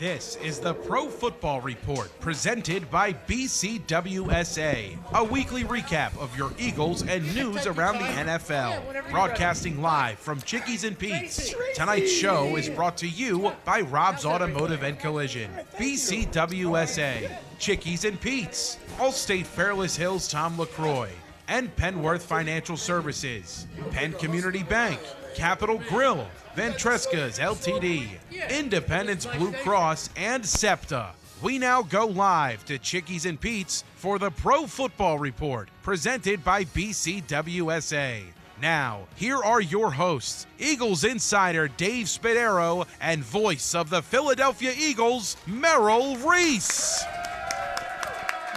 This is the Pro Football Report presented by BCWSA, a weekly recap of your Eagles and news around the NFL. Broadcasting live from Chickies and Pete's. Tonight's show is brought to you by Rob's Automotive and Collision, BCWSA, Chickies and Pete's, Allstate Fairless Hills Tom LaCroix, and Penworth Financial Services, Penn Community Bank, Capital Grill, Ventresca's LTD, Independence Blue Cross, and SEPTA. We now go live to Chickies and Pete's for the Pro Football Report, presented by BCWSA. Now, here are your hosts, Eagles insider Dave Spadaro and voice of the Philadelphia Eagles, Merrill Reese.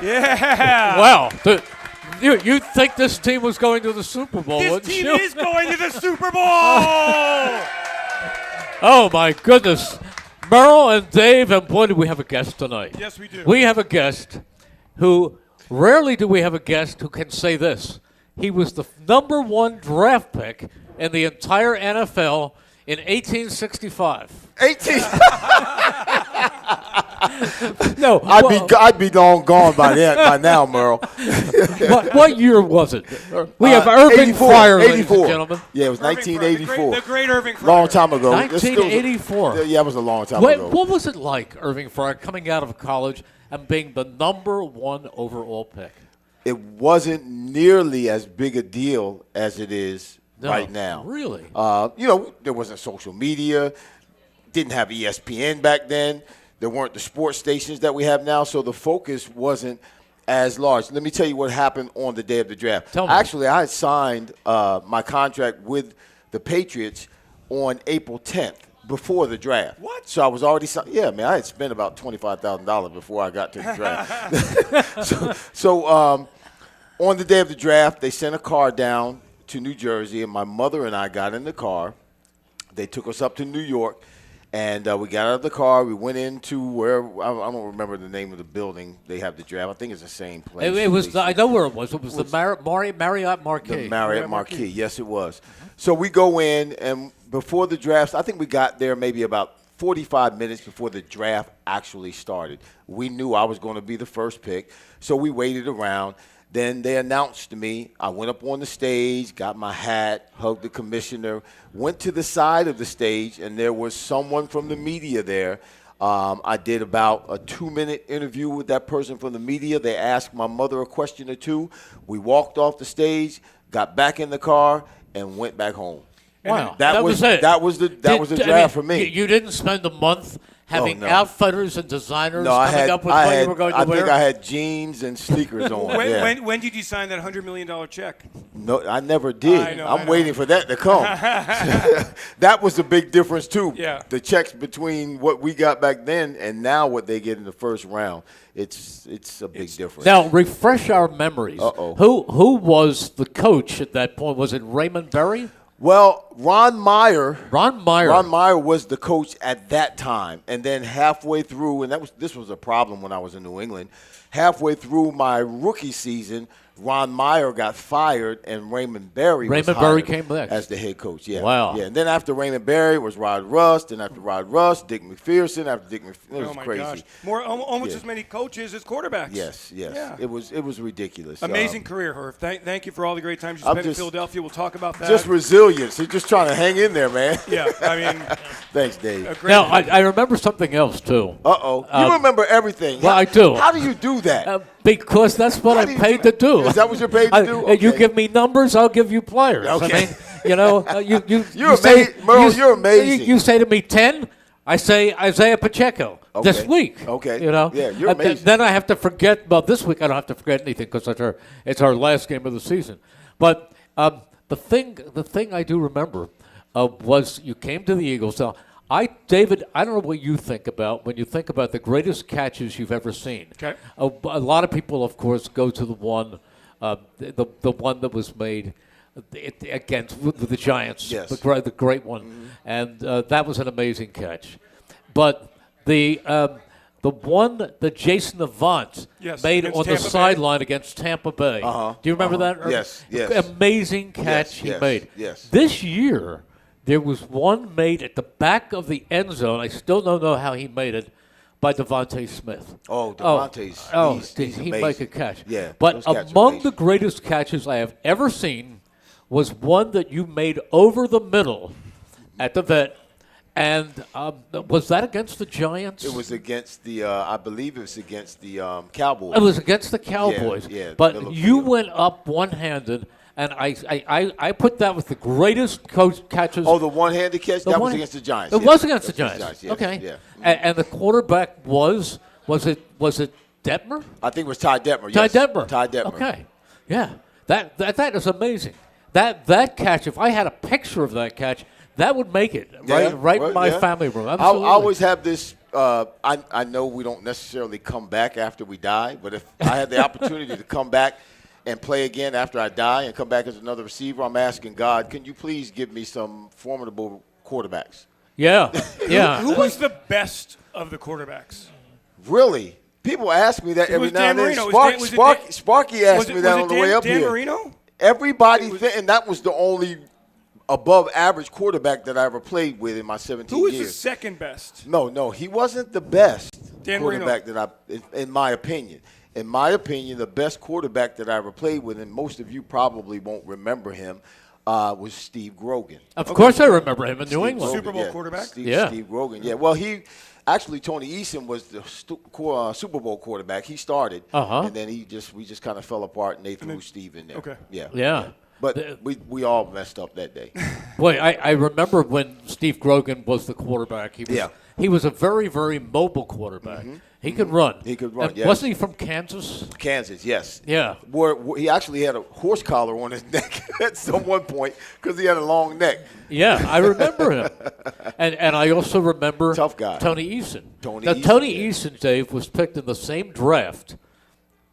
Yeah! Wow. You'd think this team was going to the Super Bowl, wouldn't you? This team is going to the Super Bowl! Oh, my goodness. Merrill and Dave, and boy, do we have a guest tonight. Yes, we do. We have a guest who, rarely do we have a guest who can say this. He was the number one draft pick in the entire NFL in 1865. 18. No, I'd be long gone by now, Merle. what year was it? We have Irving Fryar, ladies and gentlemen. Yeah, it was 1984. The great Irving Fryar. Long time ago. 1984. Yeah, it was a long time ago. What was it like, Irving Fryar, coming out of college and being the number one overall pick? It wasn't nearly as big a deal as it is right now. Really? There wasn't social media. Didn't have ESPN back then. There weren't the sports stations that we have now, so the focus wasn't as large. Let me tell you what happened on the day of the draft. Tell me. Actually, I had signed my contract with the Patriots on April 10th before the draft. What? So I was already signed. Yeah, man, I had spent about $25,000 before I got to the draft. so on the day of the draft, they sent a car down to New Jersey, and my mother and I got in the car. They took us up to New York. And we got out of the car. We went into where I don't remember the name of the building they have the draft. I think it's the same place. It was. I know where it was. It was the Marriott Marquis. The Marriott Marquis. Yes, it was. So we go in, and before the draft, I think we got there maybe about 45 minutes before the draft actually started. We knew I was going to be the first pick, so we waited around. Then they announced to me. I went up on the stage, got my hat, hugged the commissioner, went to the side of the stage, and there was someone from the media there. I did about a 2-minute interview with that person from the media. They asked my mother a question or two. We walked off the stage, got back in the car, and went back home. Wow, that was it. That was the draft for me. You didn't spend a month having outfitters and designers coming up with what you were going to wear? I think I had jeans and sneakers on. When did you sign that $100 million check? No, I never did. I'm waiting for that to come. That was the big difference, too. Yeah. The checks between what we got back then and now what they get in the first round. It's a big difference. Now, refresh our memories. Uh-oh. Who was the coach at that point? Was it Raymond Berry? Well, Ron Meyer was the coach at that time, and then halfway through, and this was a problem when I was in New England. Halfway through my rookie season, Ron Meyer got fired, and Raymond Berry came back as the head coach. Yeah, wow. Yeah, and then after Raymond Berry was Rod Rust, and after Rod Rust, Dick McPherson. After Dick McPherson, it was crazy. Gosh. Almost as many coaches as quarterbacks. Yes. Yeah. It was ridiculous. Amazing career, Herb. Thank you for all the great times you spent in Philadelphia. We'll talk about that. Just resilience. You're just trying to hang in there, man. Yeah, I mean. Thanks, Dave. Now, I remember something else, too. Uh-oh. You remember everything. Well, I do. How do you do that? Because that's what I'm paid to do. Is that what you're paid to do? Okay. You give me numbers, I'll give you players. Okay. I mean, you're amazing. Merle, you're amazing. You say to me 10, I say Isaiah Pacheco this week. Okay. Yeah, you're amazing. Then I have to forget. Well, this week I don't have to forget anything because it's our last game of the season. But the thing I do remember was you came to the Eagles. Now, David, I don't know what you think about when you think about the greatest catches you've ever seen. Okay. A lot of people, of course, go to the one that was made against the Giants, yes. the great one, and that was an amazing catch. But the one that Jason Avant made on the sideline against Tampa Bay. Do you remember that? Yes. Amazing catch he made. Yes. This year, there was one made at the back of the end zone. I still don't know how he made it. by Devontae Smith. Oh, Devontae's. He's he amazing. make a catch. Yeah, but those catches are among amazing. the greatest catches I have ever seen was one that you made over the middle at the vet. And was that against the Giants? It was against the, I believe it was against the Cowboys. It was against the Cowboys. Yeah, but you went up one-handed, and I put that with the greatest catches. Oh, the one-handed catch? That was against the Giants. It was against the Giants. Yes, okay. Yeah. And the quarterback was it Detmer? I think it was Ty Detmer. Ty Yes. Detmer. Ty Detmer. Okay. Yeah. That is amazing. That catch, if I had a picture of that catch, that would make it right in my family room. Absolutely. I always have this. I know we don't necessarily come back after we die, but if I had the opportunity to come back and play again after I die and come back as another receiver, I'm asking God, can you please give me some formidable quarterbacks? Yeah. Yeah. Who was the best of the quarterbacks? Really? People ask me that every now and then. Sparky asked me that on the way up Dan here. Marino? Everybody, and that was the only above average quarterback that I ever played with in my 17 years. Who was the second best? No, he wasn't the best Dan quarterback Marino. in my opinion. In my opinion, the best quarterback that I ever played with, and most of you probably won't remember him, was Steve Grogan. Of course I remember him in New England. Super Bowl quarterback? Steve Grogan, yeah. Well, actually, Tony Eason was the Super Bowl quarterback. He started, and then we just kind of fell apart, and they threw Steve in there. Okay. Yeah. But we all messed up that day. Boy, I remember when Steve Grogan was the quarterback. He was a very, very mobile quarterback. Mm-hmm. He could run. Yes. Wasn't he from Kansas? Kansas, yes. Yeah. Where he actually had a horse collar on his neck at some one point because he had a long neck. Yeah, I remember him. And I also remember Tough guy. Tony Eason. Tony Eason, Dave, was picked in the same draft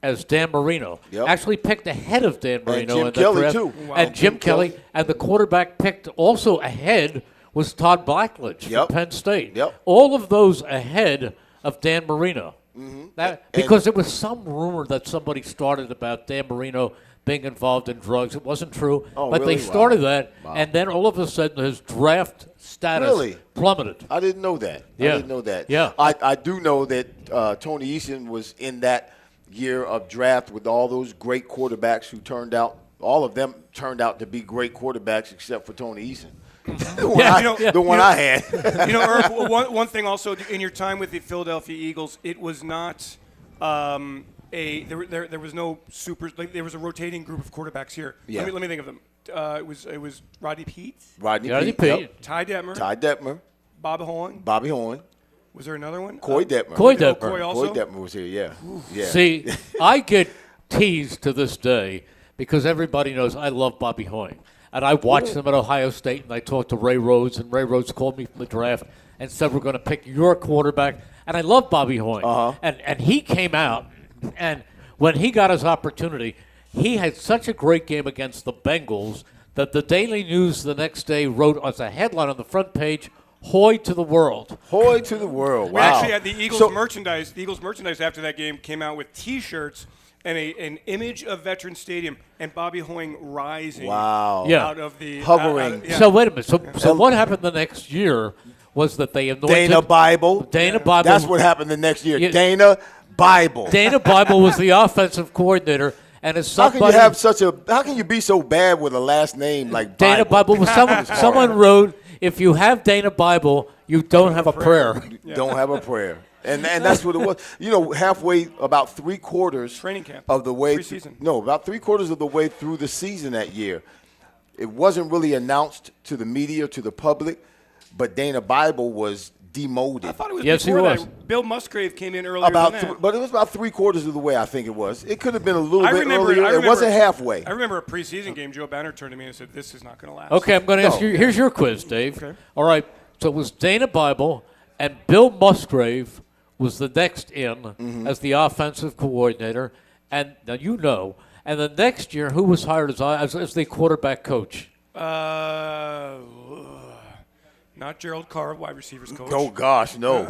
as Dan Marino. Yep. Actually picked ahead of Dan Marino Jim in Kelly, the draft. too. Wow. And Jim Kelly. And the quarterback picked also ahead was Todd Blackledge from Penn State. Yep. All of those ahead of Dan Marino. Mm-hmm. Because there was some rumor that somebody started about Dan Marino being involved in drugs. It wasn't true. Oh, but really? they started that, and then all of a sudden his draft status plummeted. I didn't know that. Yeah. I didn't know that. Yeah. I do know that Tony Eason was in that year of draft with all those great quarterbacks who all of them turned out to be great quarterbacks except for Tony Eason. The one I had. Irv, one thing also in your time with the Philadelphia Eagles, it was not there was no super. There was a rotating group of quarterbacks here. Yeah. Let me think of them. It was Rodney Peete. Rodney Peete. Yep. Ty Detmer. Bobby Horn. Was there another one? Coy Detmer. Coy Detmer. Coy also? Coy Detmer was here. Yeah. See, I get teased to this day because everybody knows I love Bobby Hoying. And I watched him at Ohio State, and I talked to Ray Rhodes, and Ray Rhodes called me from the draft and said, we're going to pick your quarterback. And I love Bobby Hoying. Uh-huh. And he came out, and when he got his opportunity, he had such a great game against the Bengals that the Daily News the next day wrote as a headline on the front page, Hoy to the world. Hoy to the world. Wow. We actually had the Eagles merchandise. The Eagles merchandise after that game came out with T-shirts and an image of Veterans Stadium and Bobby Hoying rising out of the hovering. So wait a minute. So what happened the next year was that they anointed Dana Bible. That's what happened the next year. Dana Bible. Dana Bible was the offensive coordinator. And as how can you be so bad with a last name like Dana Bible? Someone wrote, if you have Dana Bible, you don't have a prayer. Don't have a prayer. And that's what it was. Halfway, about three-quarters training camp of the way. Preseason. About three-quarters of the way through the season that year, it wasn't really announced to the media, to the public, but Dana Bible was demoted. I thought it was yes, before he was. that. Bill Musgrave came in earlier than that. But it was about three-quarters of the way, I think it was. It could have been a little bit earlier. It wasn't halfway. I remember a preseason game. Joe Banner turned to me and said, this is not going to last. Okay, I'm going to ask you. Here's your quiz, Dave. Okay. All right. So it was Dana Bible and Bill Musgrave was the next in as the offensive coordinator. And now and the next year, who was hired as the quarterback coach? Not Not Gerald Carr, wide receivers coach. Oh gosh, no.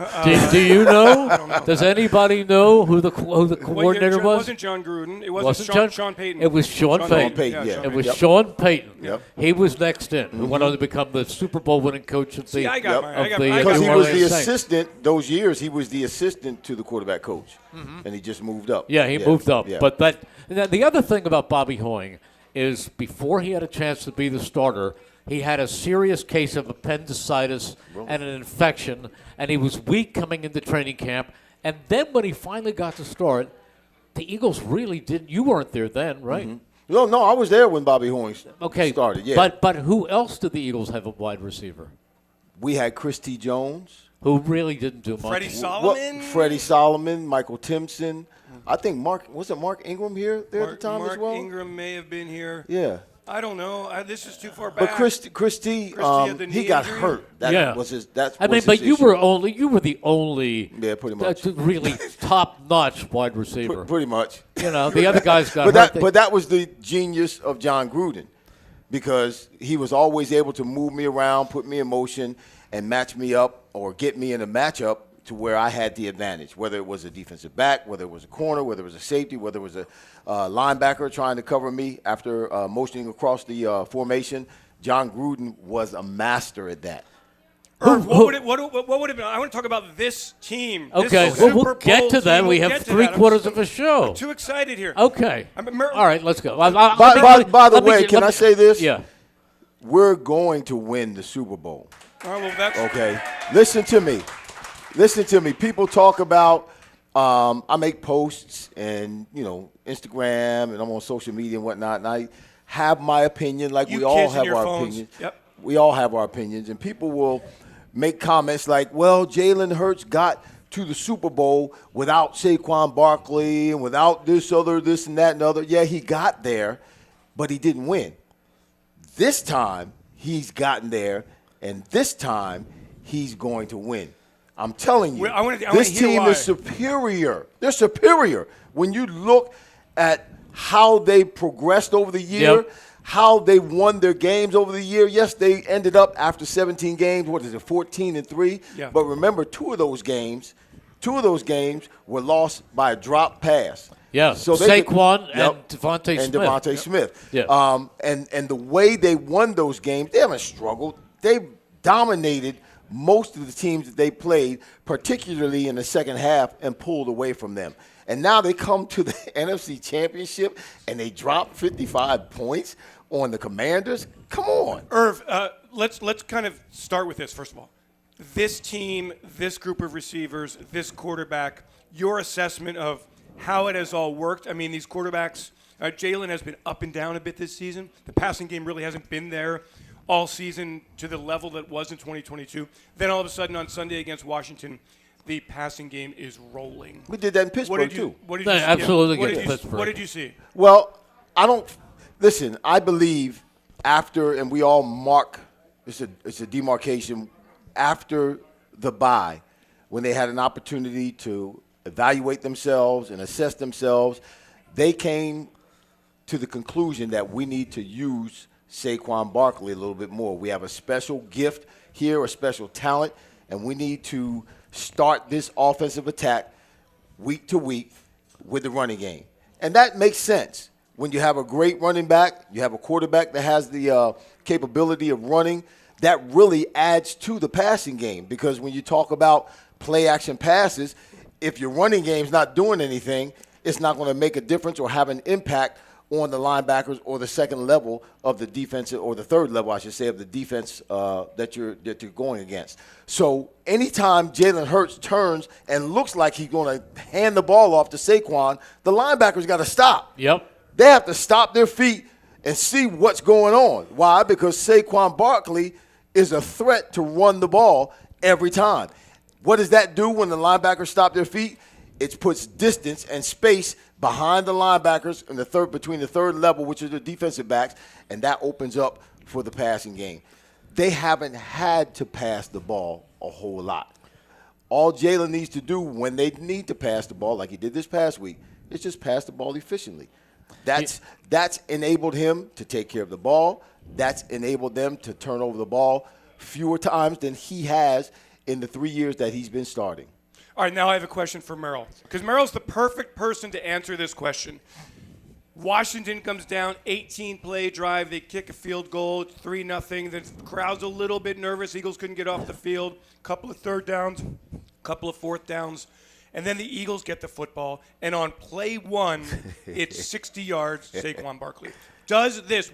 Do you know? I don't know. Does anybody know who the coordinator It was? wasn't John Gruden. It wasn't Sean Payton. It was Sean Payton. Yeah. It was Yep. Sean Payton. Yep. He was next in, who went on to become the Super Bowl winning coach of the. See, I got mine. I got Because he New was the Orleans Saints. assistant those years. He was the assistant to the quarterback coach, and he just moved up. Yeah, he moved up. Yeah. But the other thing about Bobby Hoying is before he had a chance to be the starter, he had a serious case of appendicitis and an infection, and he was weak coming into training camp. And then when he finally got to start, the Eagles really didn't. You weren't there then, right? No, I was there when Bobby Hoying started. Yeah, But who else did the Eagles have a wide receiver? we had Christy Jones, Who really didn't do much? Freddie Solomon. Freddie Solomon, Michael Timpson. I think Mark Ingram here there at the time Mark as well. Ingram may have been here. Yeah. I don't know. This is too far back. But Christy had the he knee got injury. hurt. That was his. That's. I mean, was but his you issue. were the only pretty much. really top-notch wide receiver. Pretty much. You know, the other guys got But hurt. but that was the genius of John Gruden, because he was always able to move me around, put me in motion, and match me up or get me in a matchup to where I had the advantage, whether it was a defensive back, whether it was a corner, whether it was a safety, whether it was a linebacker trying to cover me after motioning across the formation. John Gruden was a master at that. Irv, what would it be? I want to talk about this team. Okay, this we'll Super get Bowl to that. team. We We'll have get to three that. quarters of a show. I'm too excited here. Okay. All right, let's go. By the way, can I say this? Yeah. We're going to win the Super Bowl. All right, well, that's Okay, listen to me. People talk about I make posts and Instagram, and I'm on social media and whatnot, and I have my opinion, like You we all kids and have your our phones. opinions. Yep. We all have our opinions, and people will make comments like, "Well, Jalen Hurts got to the Super Bowl without Saquon Barkley and without this and that and other." Yeah, he got there, but he didn't win. This time he's gotten there, and this time he's going to win. I'm telling you, I wanna this hear team why. is superior. They're superior. When you look at how they progressed over the year, Yep. how they won their games over the year. Yes, they ended up after 17 games, 14-3? Yeah. But remember, two of those games were lost by a drop pass. Yeah, So they Saquon and Devontae and Smith. Devontae Smith. Yeah. And the way they won those games, they haven't struggled. They dominated most of the teams that they played, particularly in the second half, and pulled away from them. And now they come to the NFC Championship and they drop 55 points on the Commanders. Come on. Irv, let's kind of start with this, first of all. This team, this group of receivers, this quarterback, your assessment of how it has all worked. I mean, these quarterbacks, Jalen has been up and down a bit this season. The passing game really hasn't been there all season to the level that was in 2022. Then all of a sudden on Sunday against Washington, the passing game is rolling. We did that in Pittsburgh, too. What did you see? Absolutely What against did you- Pittsburgh. What did you see? Well, I believe after, and we all mark, it's a demarcation, after the bye, when they had an opportunity to evaluate themselves and assess themselves, they came to the conclusion that we need to use Saquon Barkley a little bit more. We have a special gift here, a special talent, and we need to start this offensive attack week to week with the running game. And that makes sense. When you have a great running back, you have a quarterback that has the capability of running, that really adds to the passing game. Because when you talk about play-action passes, if your running game's not doing anything, it's not going to make a difference or have an impact on the linebackers or the second level of the defense, or the third level, I should say, of the defense that you're going against. So anytime Jalen Hurts turns and looks like he's going to hand the ball off to Saquon, the linebackers got to stop. Yep. They have to stop their feet and see what's going on. Why? Because Saquon Barkley is a threat to run the ball every time. What does that do when the linebackers stop their feet? It puts distance and space behind the linebackers and between the third level, which is the defensive backs, and that opens up for the passing game. They haven't had to pass the ball a whole lot. All Jalen needs to do when they need to pass the ball, like he did this past week, is just pass the ball efficiently. That's enabled him to take care of the ball. That's enabled them to turn over the ball fewer times than he has in the 3 years that he's been starting. All right, now I have a question for Merrill, because Merrill's the perfect person to answer this question. Washington comes down, 18-play drive. They kick a field goal, 3-0. The crowd's a little bit nervous. Eagles couldn't get off the field. Couple of third downs, couple of fourth downs. And then the Eagles get the football. And on play one, it's 60 yards, Saquon Barkley.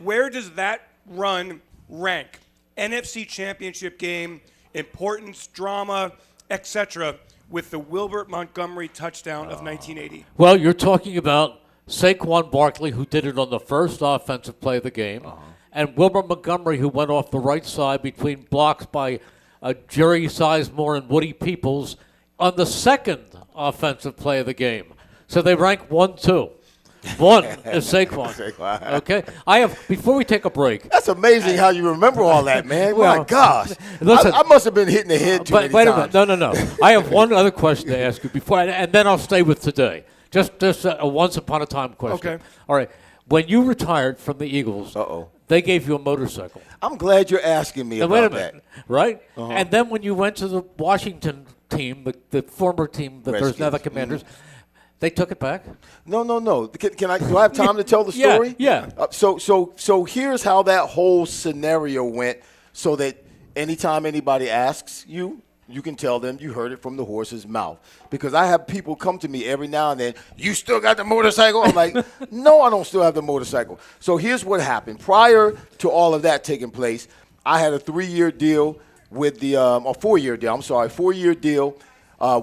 Where does that run rank? NFC Championship game, importance, drama, etc., with the Wilbert Montgomery touchdown of 1980. Well, you're talking about Saquon Barkley, who did it on the first offensive play of the game, and Wilbert Montgomery, who went off the right side between blocks by Jerry Sizemore and Woody Peoples on the second offensive play of the game. So they rank 1-2. One is Saquon. Okay, before we take a break. That's amazing how you remember all that, man. My gosh, listen, I must have been hitting the head too many wait times. a minute, no. I have one other question to ask you before, and then I'll stay with today. Just a once upon a time question. Okay. All right. When you retired from the Eagles, they gave you a motorcycle. I'm glad you're asking me about wait a that. minute, right? And then when you went to the Washington team, the former team that there's now the Commanders. They took it back? No. Do I have time to tell the story? Yeah. So here's how that whole scenario went, so that anytime anybody asks you, you can tell them you heard it from the horse's mouth. Because I have people come to me every now and then, you still got the motorcycle? I'm like, no, I don't still have the motorcycle. So here's what happened. Prior to all of that taking place, I had a 3-year deal with the, or 4-year deal, 4-year deal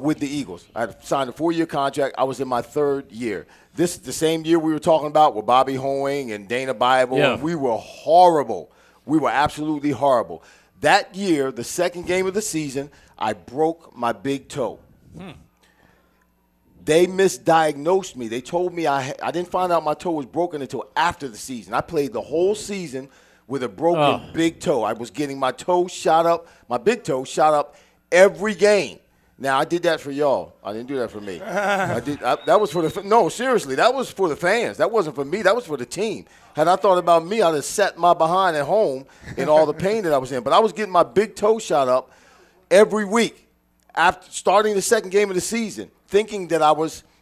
with the Eagles. I had signed a 4-year contract. I was in my 3rd year. This is the same year we were talking about with Bobby Hoeing and Dana Bible. Yeah. And we were horrible. We were absolutely horrible. That year, the second game of the season, I broke my big toe. They misdiagnosed me. They told me I didn't find out my toe was broken until after the season. I played the whole season with a broken big toe. I was getting my toe shot up, my big toe shot up every game. Now, I did that for y'all. I didn't do that for me. That was for no, seriously, that was for the fans. That wasn't for me. That was for the team. Had I thought about me, I'd have sat my behind at home in all the pain that I was in. But I was getting my big toe shot up every week after starting the second game of the season, thinking that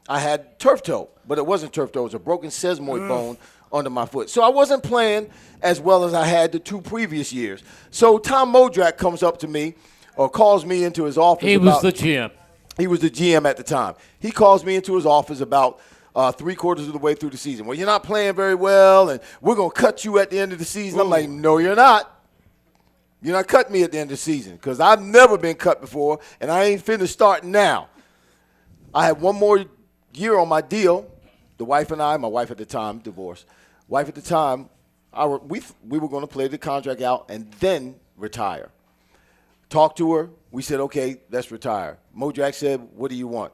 I had turf toe. But it wasn't turf toe. It was a broken sesamoid bone under my foot. So I wasn't playing as well as I had the 2 previous years. So Tom Modrak comes up to me, or calls me into his office. He was the GM. He was the GM at the time. He calls me into his office about 3/4 of the way through the season. Well, you're not playing very well, and we're going to cut you at the end of the season. I'm like, no, you're not. You're not cutting me at the end of the season, because I've never been cut before, and I ain't finna start now. I had 1 more year on my deal. The wife and I, my wife at the time, divorced. Wife at the time, we were going to play the contract out and then retire. Talked to her. We said, okay, let's retire. Modrak said, what do you want?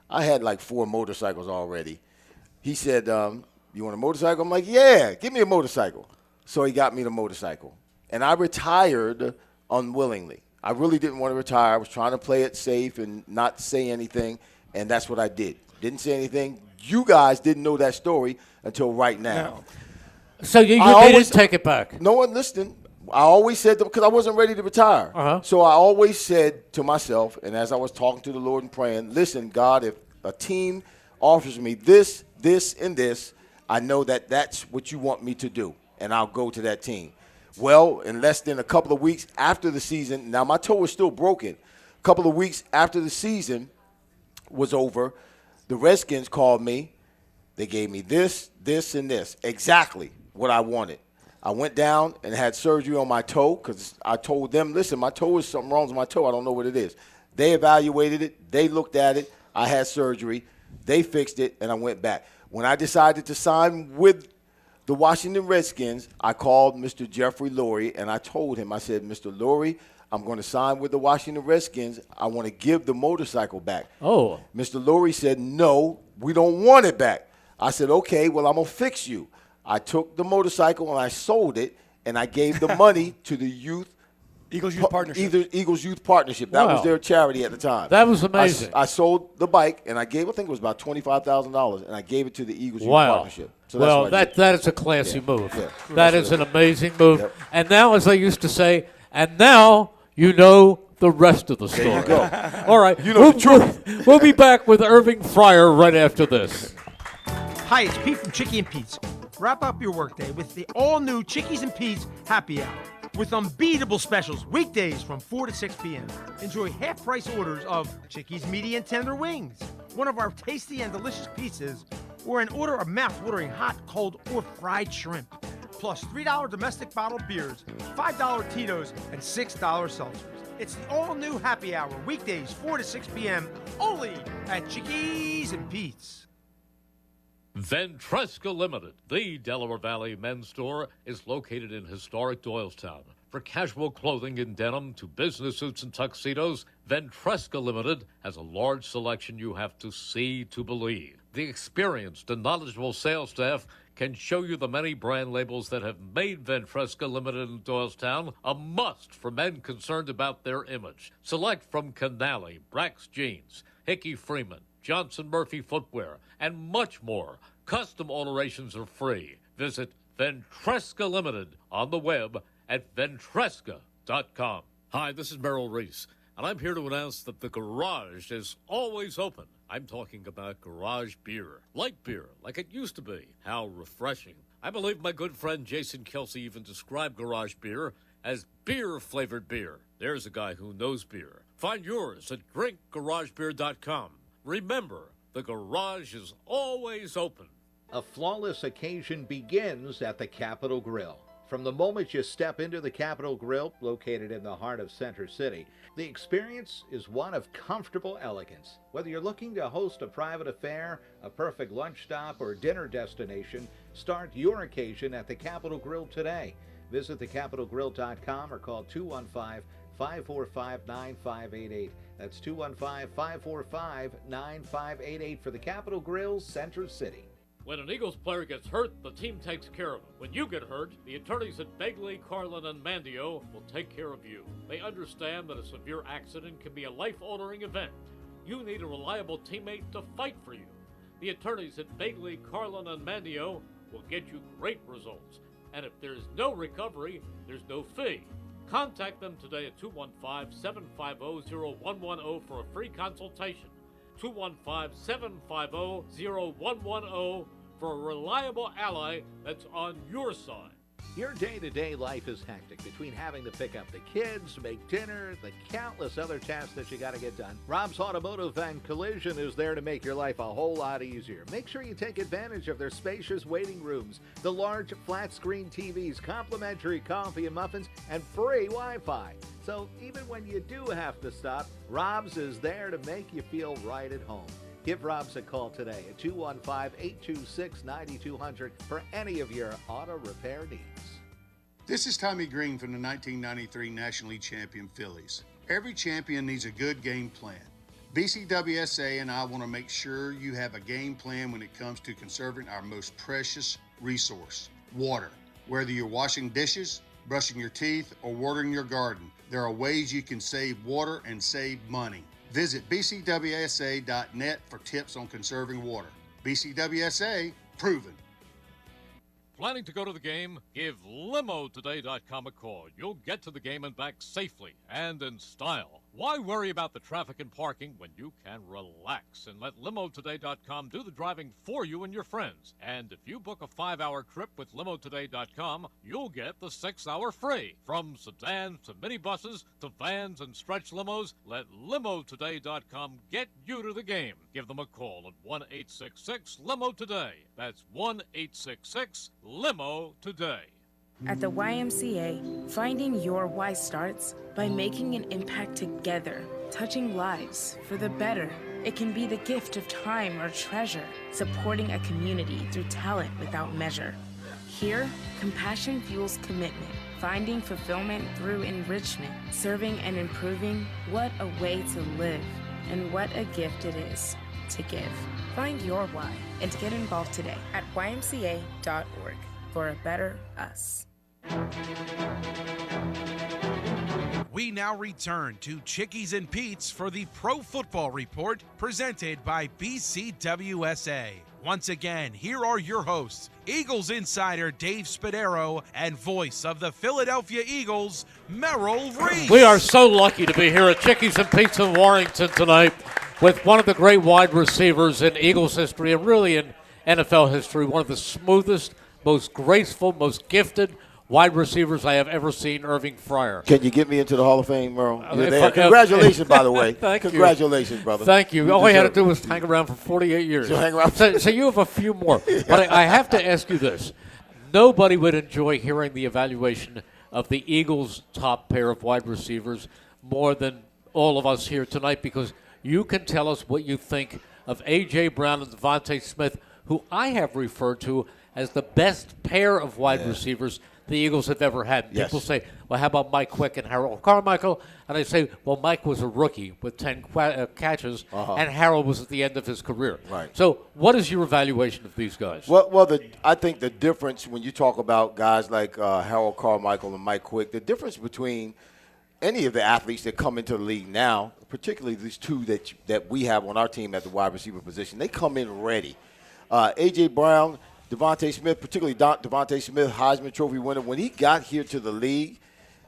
I had like 4 motorcycles already. He said, you want a motorcycle? I'm like, yeah, give me a motorcycle. So he got me the motorcycle. And I retired unwillingly. I really didn't want to retire. I was trying to play it safe and not say anything, and that's what I did. Didn't say anything. You guys didn't know that story until right now. So you didn't take it back? No one listened. I always said, because I wasn't ready to retire. So I always said to myself, and as I was talking to the Lord and praying, listen, God, if a team offers me this, and this, I know that that's what you want me to do, and I'll go to that team. Well, in less than a couple of weeks after the season, now my toe was still broken. A couple of weeks after the season was over, the Redskins called me. They gave me this, and this, exactly what I wanted. I went down and had surgery on my toe because I told them, listen, my toe is something wrong with my toe. I don't know what it is. They evaluated it. They looked at it. I had surgery. They fixed it, and I went back. When I decided to sign with the Washington Redskins, I called Mr. Jeffrey Lurie, and I told him, I said, Mr. Lurie, I'm going to sign with the Washington Redskins. I want to give the motorcycle back. Oh. Mr. Lurie said, no, we don't want it back. I said, okay, well, I'm going to fix you. I took the motorcycle and I sold it, and I gave the money to the Eagles Youth Partnership. Eagles Youth Partnership. That was their charity at the time. That was amazing. I sold the bike, and I think it was about $25,000, and I gave it to the Eagles Youth Partnership. So that is a classy move. Yeah. That is an amazing move. Yep. And now, as I used to say, and now you know the rest of the story. There you go. All right. You know the truth. We'll be back with Irving Fryar right after this. Hi, it's Pete from Chickie and Pete's. Wrap up your workday with the all-new Chickies and Pete's Happy Hour. With unbeatable specials weekdays from 4 to 6 p.m. Enjoy half-price orders of Chickies medium tender wings, one of our tasty and delicious pizzas, or an order of mouth-watering hot, cold, or fried shrimp. Plus $3 domestic bottled beers, $5 Tito's, and $6 seltzers. It's the all-new Happy Hour, weekdays 4 to 6 p.m. only at Chickies and Pete's. Ventresca Limited, the Delaware Valley men's store, is located in historic Doylestown. For casual clothing in denim to business suits and tuxedos, Ventresca Limited has a large selection you have to see to believe. The experienced and knowledgeable sales staff can show you the many brand labels that have made Ventresca Limited in Doylestown a must for men concerned about their image. Select from Canali, Brax Jeans, Hickey Freeman, Johnson Murphy Footwear, and much more. Custom alterations are free. Visit Ventresca Limited on the web at ventresca.com. Hi, this is Merrill Reese, and I'm here to announce that the garage is always open. I'm talking about garage beer. Light beer, like it used to be. How refreshing. I believe my good friend Jason Kelsey even described garage beer as beer-flavored beer. There's a guy who knows beer. Find yours at drinkgaragebeer.com. Remember, the garage is always open. A flawless occasion begins at the Capitol Grill. From the moment you step into the Capitol Grill, located in the heart of Center City, the experience is one of comfortable elegance. Whether you're looking to host a private affair, a perfect lunch stop, or dinner destination, start your occasion at the Capitol Grill today. Visit thecapitolgrill.com or call 215-545-9588. That's 215-545-9588 for the Capitol Grill, Center City. When an Eagles player gets hurt, the team takes care of him. When you get hurt, the attorneys at Begley, Carlin, and Mandio will take care of you. They understand that a severe accident can be a life-altering event. You need a reliable teammate to fight for you. The attorneys at Begley, Carlin, and Mandio will get you great results. And if there's no recovery, there's no fee. Contact them today at 215-750-0110 for a free consultation. 215-750-0110 for a reliable ally that's on your side. Your day-to-day life is hectic between having to pick up the kids, make dinner, the countless other tasks that you got to get done. Rob's Automotive and Collision is there to make your life a whole lot easier. Make sure you take advantage of their spacious waiting rooms, the large flat-screen TVs, complimentary coffee and muffins, and free Wi-Fi. So even when you do have to stop, Rob's is there to make you feel right at home. Give Rob's a call today at 215-826-9200 for any of your auto repair needs. This is Tommy Green from the 1993 National League champion Phillies. Every champion needs a good game plan. BCWSA and I want to make sure you have a game plan when it comes to conserving our most precious resource, water. Whether you're washing dishes, brushing your teeth, or watering your garden, there are ways you can save water and save money. Visit bcwsa.net for tips on conserving water. BCWSA, proven. Planning to go to the game? Give LimoToday.com a call. You'll get to the game and back safely and in style. Why worry about the traffic and parking when you can relax and let LimoToday.com do the driving for you and your friends? And if you book a 5-hour trip with LimoToday.com, you'll get the 6-hour free. From sedans to minibuses to vans and stretch limos, let LimoToday.com get you to the game. Give them a call at 1-866-LIMO-TODAY. That's 1-866-LIMO-TODAY. At the YMCA, finding your why starts by making an impact together, touching lives for the better. It can be the gift of time or treasure, supporting a community through talent without measure. Here, compassion fuels commitment, finding fulfillment through enrichment, serving and improving. What a way to live, and what a gift it is to give. Find your why and get involved today at ymca.org for a better us. We now return to Chickies and Pete's for the Pro Football Report presented by BCWSA. Once again, here are your hosts, Eagles insider Dave Spadaro and voice of the Philadelphia Eagles, Merrill Reese. We are so lucky to be here at Chickies and Pete's in Warrington tonight with one of the great wide receivers in Eagles history and really in NFL history, one of the smoothest, most graceful, most gifted wide receivers I have ever seen, Irving Fryar. Can you get me into the Hall of Fame, Merrill? You're there. Congratulations, by the way. Congratulations, brother. Thank you. All I had to do was hang around for 48 years. So hang around. So you have a few more. But I have to ask you this. Nobody would enjoy hearing the evaluation of the Eagles' top pair of wide receivers more than all of us here tonight, because you can tell us what you think of A.J. Brown and Devontae Smith, who I have referred to as the best pair of wide receivers the Eagles have ever had. Yes. People say, well, how about Mike Quick and Harold Carmichael? And I say, well, Mike was a rookie with 10 catches, and Harold was at the end of his career. Right. So what is your evaluation of these guys? Well, I think the difference when you talk about guys like Harold Carmichael and Mike Quick, the difference between any of the athletes that come into the league now, particularly these two that we have on our team at the wide receiver position, they come in ready. A.J. Brown, Devontae Smith, particularly Devontae Smith, Heisman Trophy winner, when he got here to the league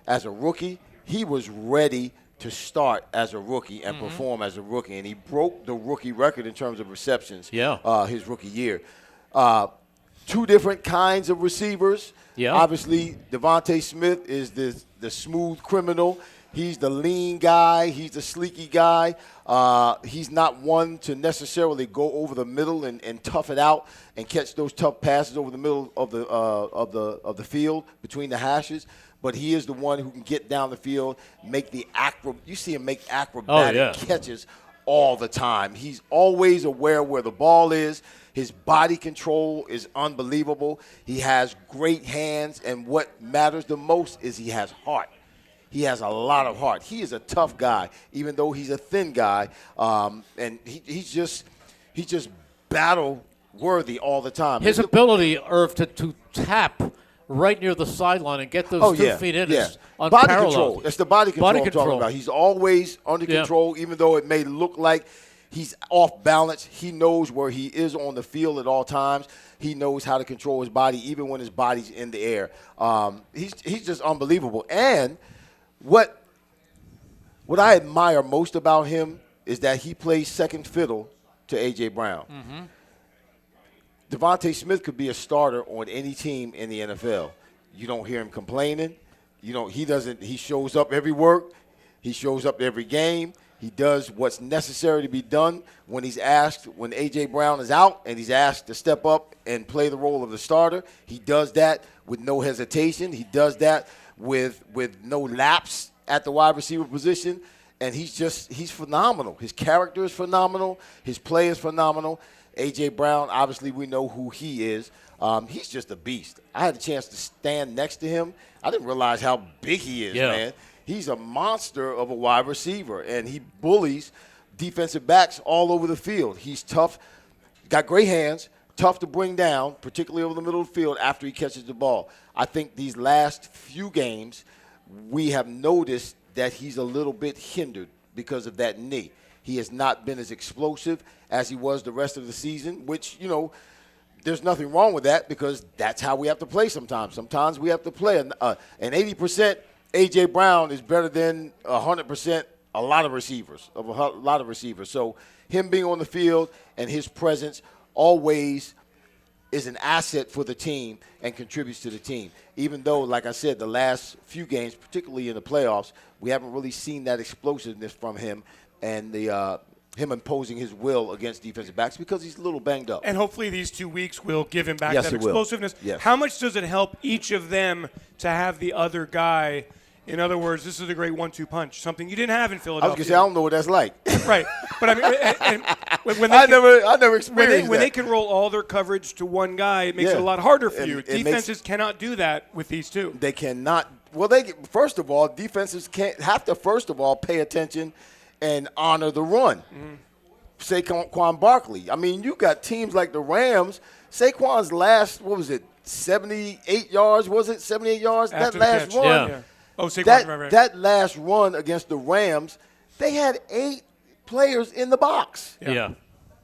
as a rookie, he was ready to start as a rookie and perform as a rookie, and he broke the rookie record in terms of receptions his rookie year. Two different kinds of receivers. Yeah. Obviously, Devontae Smith is the smooth criminal. He's the lean guy. He's the sleeky guy. He's not one to necessarily go over the middle and tough it out and catch those tough passes over the middle of the field between the hashes. But he is the one who can get down the field, make you see him make acrobatic catches all the time. He's always aware where the ball is. His body control is unbelievable. He has great hands, and what matters the most is he has heart. He has a lot of heart. He is a tough guy, even though he's a thin guy, and he's just battle worthy all the time. His ability, Irv, to tap right near the sideline and get those 2 feet in is unparalleled. Body control. It's the body control I'm talking about. He's always under control, even though it may look like he's off balance. He knows where he is on the field at all times. He knows how to control his body, even when his body's in the air. He's just unbelievable. And what I admire most about him is that he plays second fiddle to A.J. Brown. Devontae Smith could be a starter on any team in the NFL. You don't hear him complaining. He shows up every work. He shows up every game. He does what's necessary to be done when A.J. Brown is out and he's asked to step up and play the role of the starter. He does that with no hesitation. He does that with no lapse at the wide receiver position, and he's phenomenal. His character is phenomenal. His play is phenomenal. A.J. Brown, obviously we know who he is. He's just a beast. I had a chance to stand next to him. I didn't realize how big he is, man. He's a monster of a wide receiver, and he bullies defensive backs all over the field. He's tough, got great hands, tough to bring down, particularly over the middle of the field after he catches the ball. I think these last few games we have noticed that he's a little bit hindered because of that knee. He has not been as explosive as he was the rest of the season, which, there's nothing wrong with that because that's how we have to play sometimes. Sometimes we have to play. An 80% A.J. Brown is better than 100% a lot of receivers. So him being on the field and his presence always is an asset for the team and contributes to the team. Even though, like I said, the last few games, particularly in the playoffs, we haven't really seen that explosiveness from him and him imposing his will against defensive backs because he's a little banged up. And hopefully these 2 weeks will give him back that explosiveness. Yes. How much does it help each of them to have the other guy? In other words, this is a great 1-2 punch, something you didn't have in Philadelphia. I was going to say, I don't know what that's like. Right. But I mean, when I never experienced that. When they can roll all their coverage to one guy, it makes it a lot harder for you. Defenses cannot do that with these two. They cannot. Well, first of all, defenses have to pay attention and honor the run. Saquon Barkley. I mean, you got teams like the Rams. Saquon's last, 78 yards, was it? 78 yards? After that last catch, run. yeah. Oh, Saquon, right. That last run against the Rams, they had 8 players in the box. Yeah.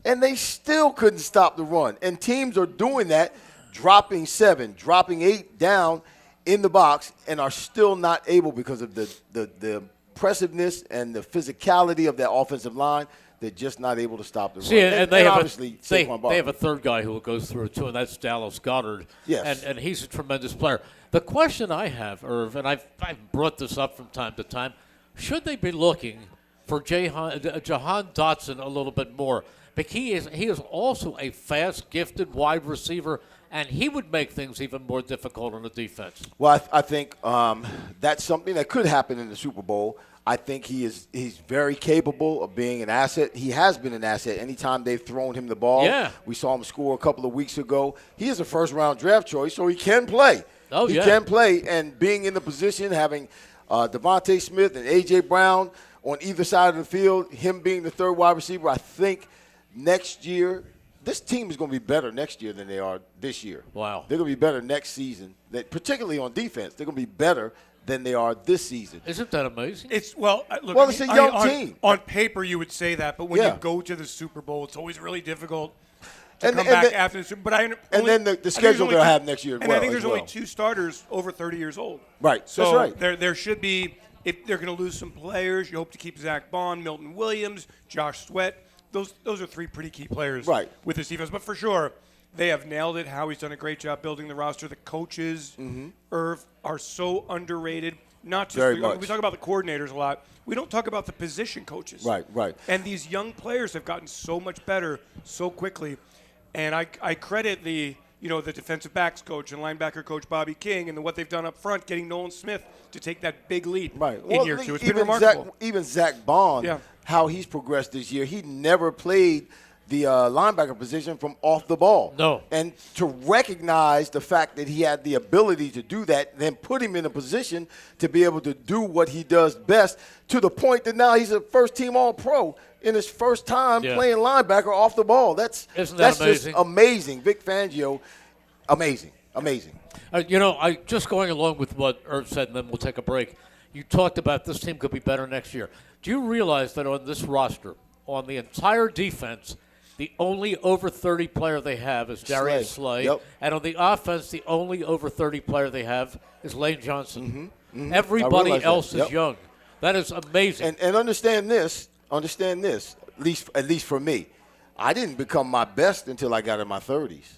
And they still couldn't stop the run. And teams are doing that, dropping 7, dropping 8 down in the box, and are still not able because of the impressiveness and the physicality of that offensive line. They're just not able to stop the run. And they have obviously they have a third guy who goes through it too, and that's Dallas Goedert. Yes. And he's a tremendous player. The question I have, Irv, and I've brought this up from time to time, should they be looking for Jahan Dotson a little bit more? But he is also a fast, gifted wide receiver, and he would make things even more difficult on the defense. Well, I think that's something that could happen in the Super Bowl. I think he's very capable of being an asset. He has been an asset anytime they've thrown him the ball. Yeah. We saw him score a couple of weeks ago. He is a first-round draft choice, so he can play. Oh, he yeah. can play, and being in the position, having Devontae Smith and A.J. Brown on either side of the field, him being the third wide receiver, I think next year, this team is going to be better next year than they are this year. Wow. They're going to be better next season, particularly on defense. They're going to be better than they are this season. Isn't that amazing? Look. It's a young team. On paper, you would say that, but when you go to the Super Bowl, it's always really difficult to come back after the Super Bowl. And then the schedule they'll have next year as well. And I think there's only 2 starters over 30 years old. Right. So that's right. there should be, if they're going to lose some players, you hope to keep Zach Bond, Milton Williams, Josh Sweat. Those are 3 pretty key players with this defense. But for sure, they have nailed it. Howie's done a great job building the roster. The coaches, Irv, are so underrated. Not just we talk about the coordinators a lot. We don't talk about the position coaches. Right. And these young players have gotten so much better so quickly. And I credit the defensive backs coach and linebacker coach Bobby King and what they've done up front, getting Nolan Smith to take that big leap in year 2. It's been remarkable. Even Zach Bond, how he's progressed this year, he never played the linebacker position from off the ball. No. And to recognize the fact that he had the ability to do that, then put him in a position to be able to do what he does best, to the point that now he's a first-team All-Pro in his first time playing linebacker off the ball. That's amazing? Just amazing. Vic Fangio, amazing. I just going along with what Irv said, and then we'll take a break. You talked about this team could be better next year. Do you realize that on this roster, on the entire defense, the only over 30 player they have is Darius Slay. Yep. And on the offense, the only over 30 player they have is Lane Johnson. Everybody else is young. That is amazing. And understand this, at least for me. I didn't become my best until I got in my 30s.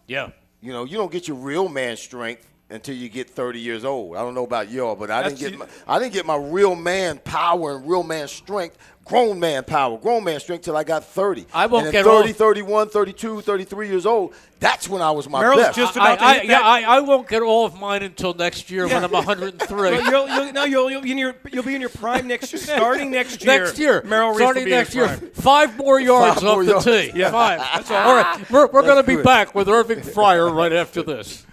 Yeah. You don't get your real man strength until you get 30 years old. I don't know about y'all, but I didn't get my real man power and real man strength, grown man power, grown man strength till I got 30. I won't and get 30, 31, 32, 33 years old. That's when I was my best. Just about I won't get all of mine until next year when I'm 103. You'll be in your prime next year, starting next year. Next year, Merrill Reese starting will be next in your year, prime. 5 more yards off the tee. Yeah. 5. That's all right. We're going to be back with Irving Fryar right after this.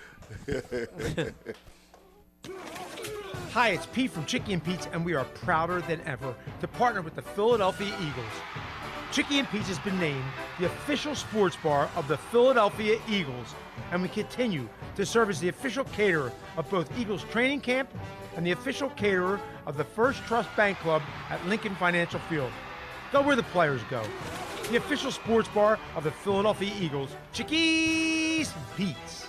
Hi, it's Pete from Chicky and Pete's, and we are prouder than ever to partner with the Philadelphia Eagles. Chicky and Pete's has been named the official sports bar of the Philadelphia Eagles, and we continue to serve as the official caterer of both Eagles training camp and the official caterer of the First Trust Bank Club at Lincoln Financial Field. Go where the players go. The official sports bar of the Philadelphia Eagles, Chickies and Pete's.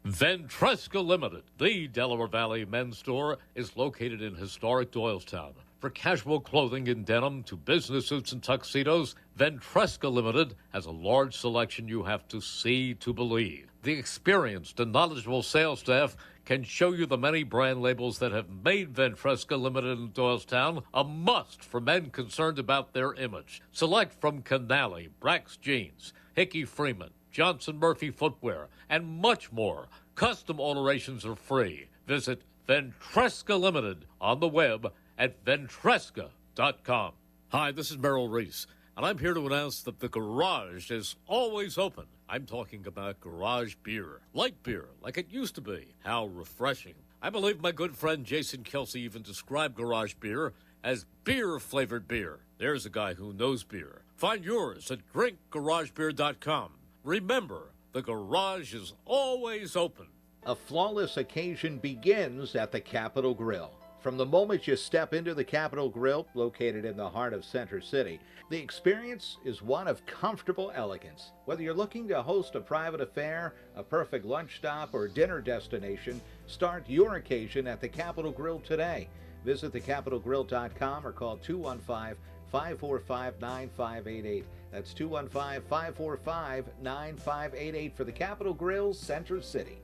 Ventresca Limited, the Delaware Valley men's store, is located in historic Doylestown. For casual clothing in denim to business suits and tuxedos, Ventresca Limited has a large selection you have to see to believe. The experienced and knowledgeable sales staff can show you the many brand labels that have made Ventresca Limited in Doylestown a must for men concerned about their image. Select from Canali, Brax Jeans, Hickey Freeman, Johnson Murphy Footwear, and much more. Custom alterations are free. Visit Ventresca Limited on the web at ventresca.com. Hi, this is Merrill Reese, and I'm here to announce that the garage is always open. I'm talking about garage beer. Light beer, like it used to be. How refreshing. I believe my good friend Jason Kelsey even described garage beer as beer-flavored beer. There's a guy who knows beer. Find yours at drinkgaragebeer.com. Remember, the garage is always open. A flawless occasion begins at the Capitol Grill. From the moment you step into the Capitol Grill, located in the heart of Center City, the experience is one of comfortable elegance. Whether you're looking to host a private affair, a perfect lunch stop, or dinner destination, start your occasion at the Capitol Grill today. Visit thecapitolgrill.com or call 215-545-9588. That's 215-545-9588 for the Capitol Grill, Center City.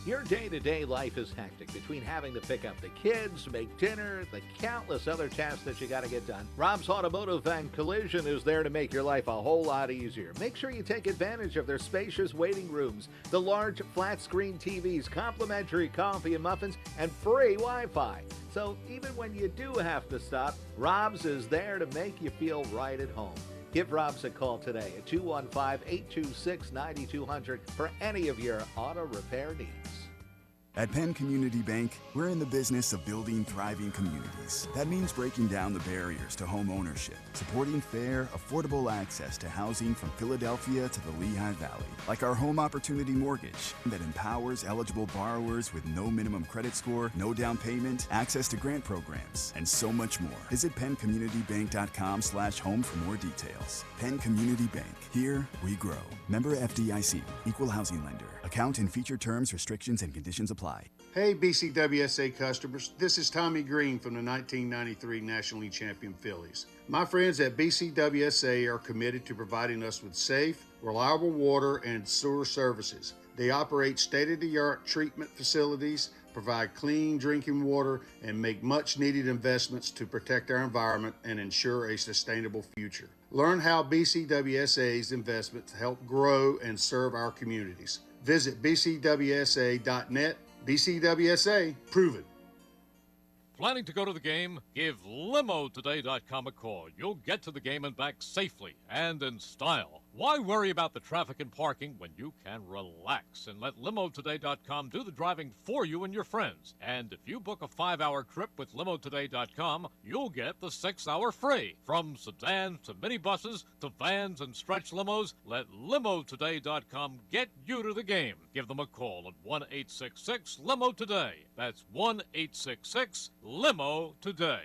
Your day-to-day life is hectic between having to pick up the kids, make dinner, the countless other tasks that you got to get done. Rob's Automotive and Collision is there to make your life a whole lot easier. Make sure you take advantage of their spacious waiting rooms, the large flat-screen TVs, complimentary coffee and muffins, and free Wi-Fi. So even when you do have to stop, Rob's is there to make you feel right at home. Give Rob's a call today at 215-826-9200 for any of your auto repair needs. At Penn Community Bank, we're in the business of building thriving communities. That means breaking down the barriers to home ownership, supporting fair, affordable access to housing from Philadelphia to the Lehigh Valley, like our Home Opportunity Mortgage that empowers eligible borrowers with no minimum credit score, no down payment, access to grant programs, and so much more. Visit PennCommunityBank.com/home for more details. Penn Community Bank. Here we grow. Member FDIC. Equal housing lender. Account and feature terms, restrictions, and conditions apply. Hey BCWSA customers, this is Tommy Green from the 1993 National League champion Phillies. My friends at BCWSA are committed to providing us with safe, reliable water and sewer services. They operate state-of-the-art treatment facilities, provide clean drinking water, and make much-needed investments to protect our environment and ensure a sustainable future. Learn how BCWSA's investments help grow and serve our communities. Visit bcwsa.net. BCWSA, proven. Planning to go to the game? Give LimoToday.com a call. You'll get to the game and back safely and in style. Why worry about the traffic and parking when you can relax and let LimoToday.com do the driving for you and your friends? And if you book a 5-hour trip with LimoToday.com, you'll get the 6-hour free. From sedans to minibuses to vans and stretch limos, let LimoToday.com get you to the game. Give them a call at 1-866-LIMO-TODAY. That's 1-866-LIMO-TODAY.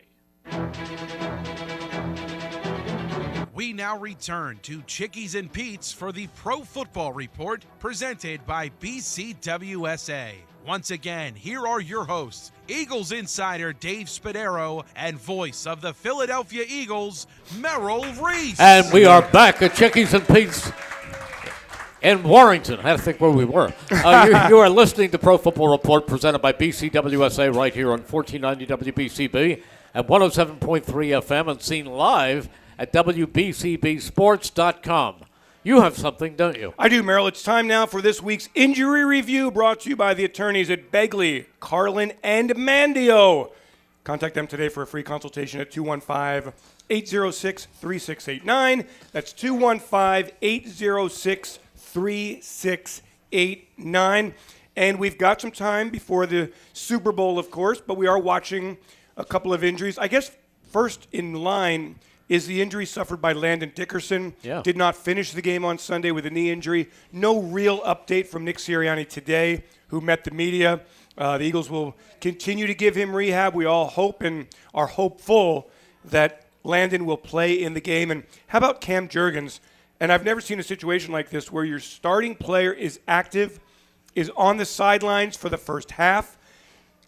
We now return to Chickies and Pete's for the Pro Football Report presented by BCWSA. Once again, here are your hosts, Eagles insider Dave Spadaro and voice of the Philadelphia Eagles, Merrill Reese. And we are back at Chickies and Pete's in Warrington. I had to think where we were. You are listening to Pro Football Report presented by BCWSA right here on 1490 WBCB at 107.3 FM and seen live at WBCBsports.com. You have something, don't you? I do, Merrill. It's time now for this week's injury review brought to you by the attorneys at Begley, Carlin, and Mandio. Contact them today for a free consultation at 215-806-3689. That's 215-806-3689. And we've got some time before the Super Bowl, of course, but we are watching a couple of injuries. I guess first in line is the injury suffered by Landon Dickerson. Yeah. Did not finish the game on Sunday with a knee injury. No real update from Nick Sirianni today, who met the media. The Eagles will continue to give him rehab. We all hope and are hopeful that Landon will play in the game. And how about Cam Jurgens? And I've never seen a situation like this where your starting player is active, is on the sidelines for the first half,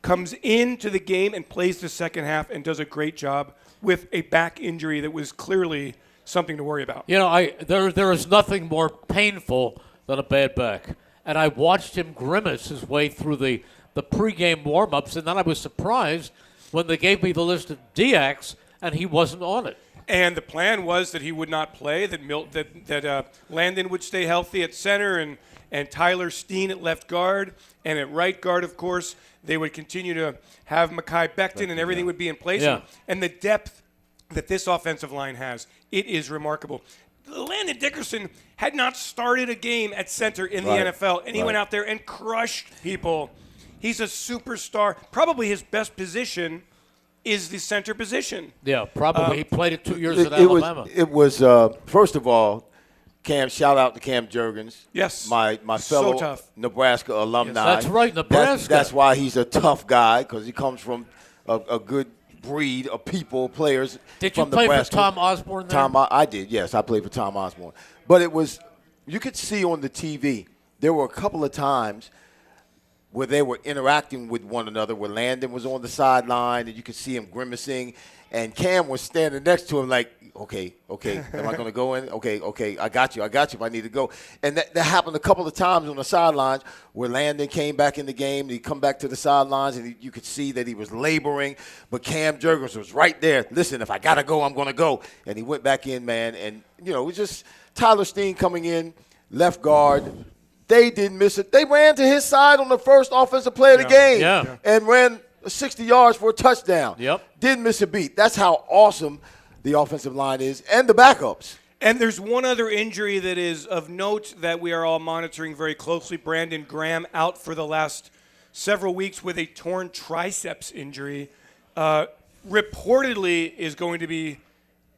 comes into the game and plays the second half and does a great job with a back injury that was clearly something to worry about. You know, there is nothing more painful than a bad back. And I watched him grimace his way through the pregame warm-ups, and then I was surprised when they gave me the list of DX and he wasn't on it. And the plan was that he would not play, that Landon would stay healthy at center and Tyler Steen at left guard. And at right guard, of course, they would continue to have Mekhi Becton and everything would be in place. Yeah. And the depth that this offensive line has, it is remarkable. Landon Dickerson had not started a game at center in the NFL, and he went out there and crushed people. He's a superstar. Probably his best position is the center position. Yeah, probably. He played it 2 years at Alabama. It was first of all, Cam, shout out to Cam Jurgens. Yes. My fellow tough. Nebraska alumni. That's right, Nebraska. That's why he's a tough guy, because he comes from a good breed of people, players. Did you from play Nebraska. for Tom Osborne there? I did, yes. I played for Tom Osborne. But it was, you could see on the TV, there were a couple of times where they were interacting with one another, where Landon was on the sideline and you could see him grimacing, and Cam was standing next to him like, okay, am I going to go in? Okay, I got you if I need to go. And that happened a couple of times on the sidelines where Landon came back in the game, and he'd come back to the sidelines, and you could see that he was laboring, but Cam Jurgens was right there. Listen, if I got to go, I'm going to go. And he went back in, man, and, it was just Tyler Steen coming in, left guard. They didn't miss it. They ran to his side on the first offensive play of the game and ran 60 yards for a touchdown. Yep. Didn't miss a beat. That's how awesome the offensive line is, and the backups. And there's one other injury that is of note that we are all monitoring very closely. Brandon Graham out for the last several weeks with a torn triceps injury. Reportedly is going to be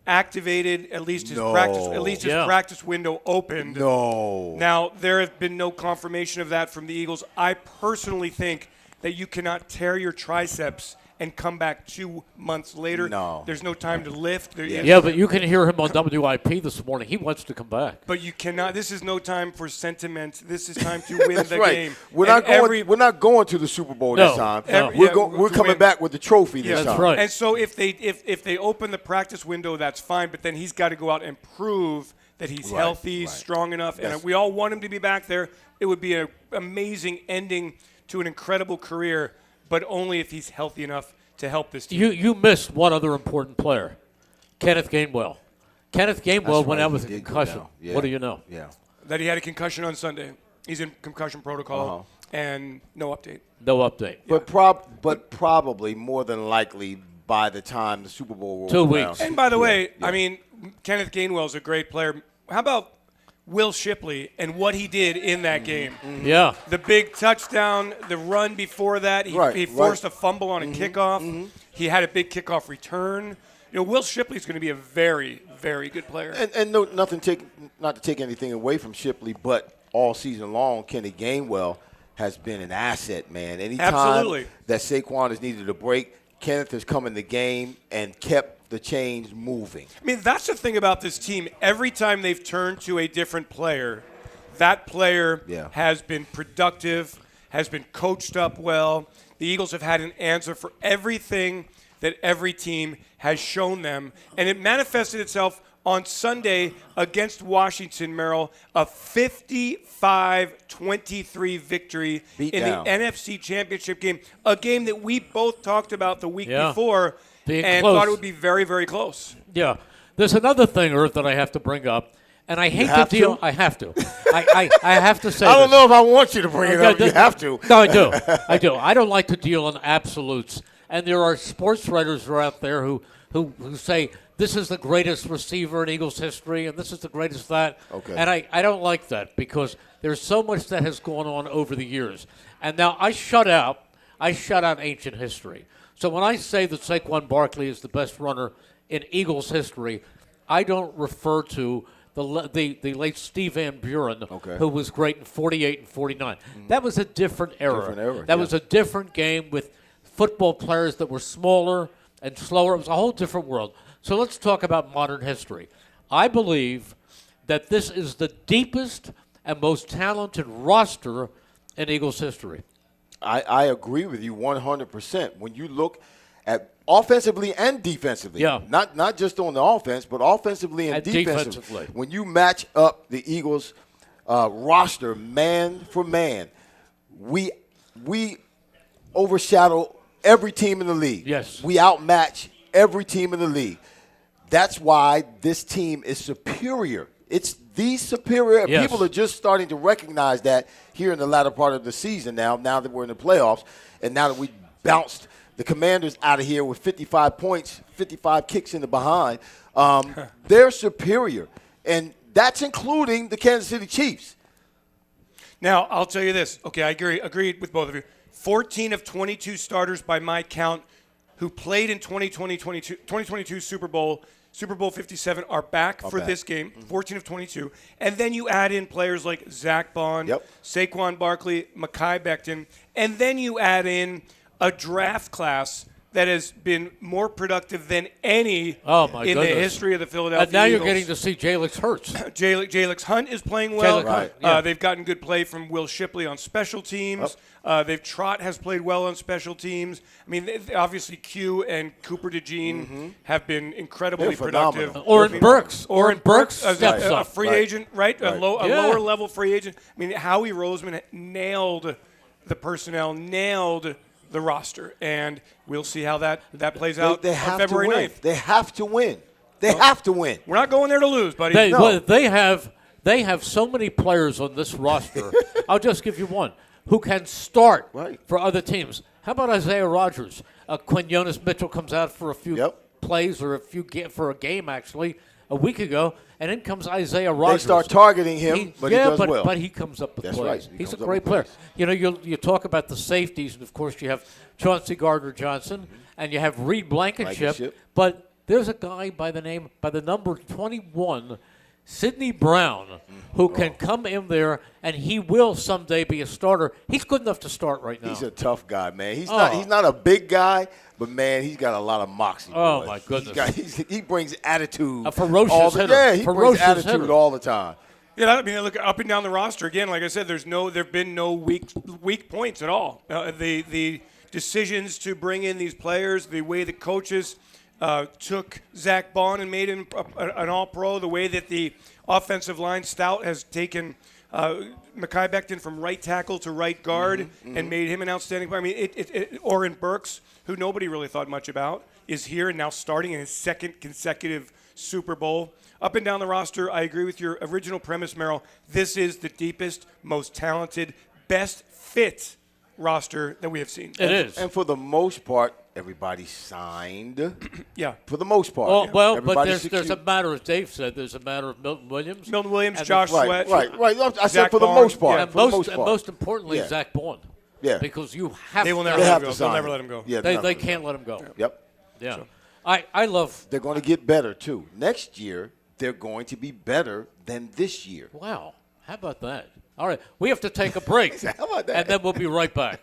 activated, at least his practice window opened. No. Now, there have been no confirmation of that from the Eagles. I personally think that you cannot tear your triceps and come back 2 months later. No. There's no time to lift. Yeah, but you can hear him on WIP this morning. He wants to come back. But you cannot. This is no time for sentiment. This is time to win the right. game. We're not going to the Super Bowl this time. We're coming back with the trophy this time. That's right. And so if they open the practice window, that's fine. But then he's got to go out and prove that he's healthy, strong enough. Yes. And we all want him to be back there. It would be an amazing ending to an incredible career, but only if he's healthy enough to help this team. You missed one other important player, Kenneth Gainwell. Kenneth Gainwell went out with a concussion. Yeah. What do you know? Yeah. That he had a concussion on Sunday. He's in concussion protocol, and no update. No update. But probably more than likely by the time the Super Bowl rolls 2 around. weeks. And by the way, I mean, Kenneth Gainwell's a great player. How about Will Shipley and what he did in that game? Yeah. The big touchdown, the run before that, he forced a fumble on a kickoff. He had a big kickoff return. Will Shipley's going to be a very, very good player. And not to take anything away from Shipley, but all season long, Kenny Gainwell has been an asset, man. Anytime that Saquon has needed a break, Kenneth has come in the game and kept the chains moving. I mean, that's the thing about this team. Every time they've turned to a different player, that player has been productive, has been coached up well. The Eagles have had an answer for everything that every team has shown them. And it manifested itself on Sunday against Washington, Merrill, a 55-23 victory in the NFC Championship game, a game that we both talked about the week before and thought it would be very, very close. Yeah. There's another thing, Irv, that I have to bring up, and I hate to deal. I have to. I have to say I don't know if I want you to bring it up. You have to. No, I do. I don't like to deal in absolutes. And there are sports writers who are out there who say this is the greatest receiver in Eagles history and this is the greatest that. Okay. And I don't like that because there's so much that has gone on over the years. And now I shut out ancient history. So when I say that Saquon Barkley is the best runner in Eagles history, I don't refer to the late Steve Van Buren, who was great in 48 and 49. That was a different era. That was a different game with football players that were smaller and slower. It was a whole different world. So let's talk about modern history. I believe that this is the deepest and most talented roster in Eagles history. I agree with you 100%. When you look at offensively and defensively, not just on the offense, but offensively and defensively. When you match up the Eagles roster man for man, we overshadow every team in the league. Yes. We outmatch every team in the league. That's why this team is superior. It's the superior. Yes. People are just starting to recognize that here in the latter part of the season now that we're in the playoffs, and now that we bounced the Commanders out of here with 55 points, 55 kicks in the behind. They're superior, and that's including the Kansas City Chiefs. Now, I'll tell you this. Okay, I agree with both of you. 14 of 22 starters by my count who played in 2022 Super Bowl Super Bowl 57 are back for this game, 14 of 22. And then you add in players like Zach Bond, Saquon Barkley, Mekhi Becton, and then you add in a draft class that has been more productive than any in the history of the Philadelphia And now Eagles. you're getting to see Jalen Hurts. Jalen Hunt is playing well. Right. They've gotten good play from Will Shipley on special teams. Trot has played well on special teams. I mean, obviously Q and Cooper DeJean have been incredibly productive. Orrin Burks, a free agent, right? A lower level free agent. I mean, Howie Roseman nailed the personnel, nailed the roster, and we'll see how that plays out on February 9th. They have to win. They have to win. We're not going there to lose, buddy. They have so many players on this roster. I'll just give you one who can start for other teams. How about Isaiah Rodgers? Quinones Mitchell comes out for a few plays or for a game actually a week ago, and in comes Isaiah Rodgers. They start targeting him, but he does well. But he comes up with That's plays. Right. He's a great player. You know, you talk about the safeties, and of course you have Chauncey Gardner-Johnson, and you have Reed Blankenship. But there's a guy by the number 21, Sidney Brown, who can come in there, and he will someday be a starter. He's good enough to start right now. He's a tough guy, man. He's not a big guy, but, man, he's got a lot of moxie. Oh, my goodness. He brings attitude. A ferocious hitter. Yeah, he brings attitude all the time. Yeah, I mean, look up and down the roster again. Like I said, there've been no weak points at all. The decisions to bring in these players, the way the coaches took Zach Bond and made him an All-Pro, the way that the offensive line stout has taken Mekhi Becton from right tackle to right guard and made him an outstanding player. I mean, Orrin Burks, who nobody really thought much about, is here and now starting in his second consecutive Super Bowl. Up and down the roster, I agree with your original premise, Merrill. This is the deepest, most talented, best fit roster that we have seen. It is. And for the most part, everybody signed. Yeah. For the most part. Well, but there's a matter, as Dave said, there's a matter of Milton Williams. Josh Sweat. Right. I said for the most part. And most importantly, Zach Bond. Yeah. Because you have They will to. never let him go. They'll never let him go. Yeah, They can't let him go. Yep. Yeah. So. I love. They're going to get better, too. Next year, they're going to be better than this year. Wow. How about that? All right. We have to take a break. How about that? And then we'll be right back.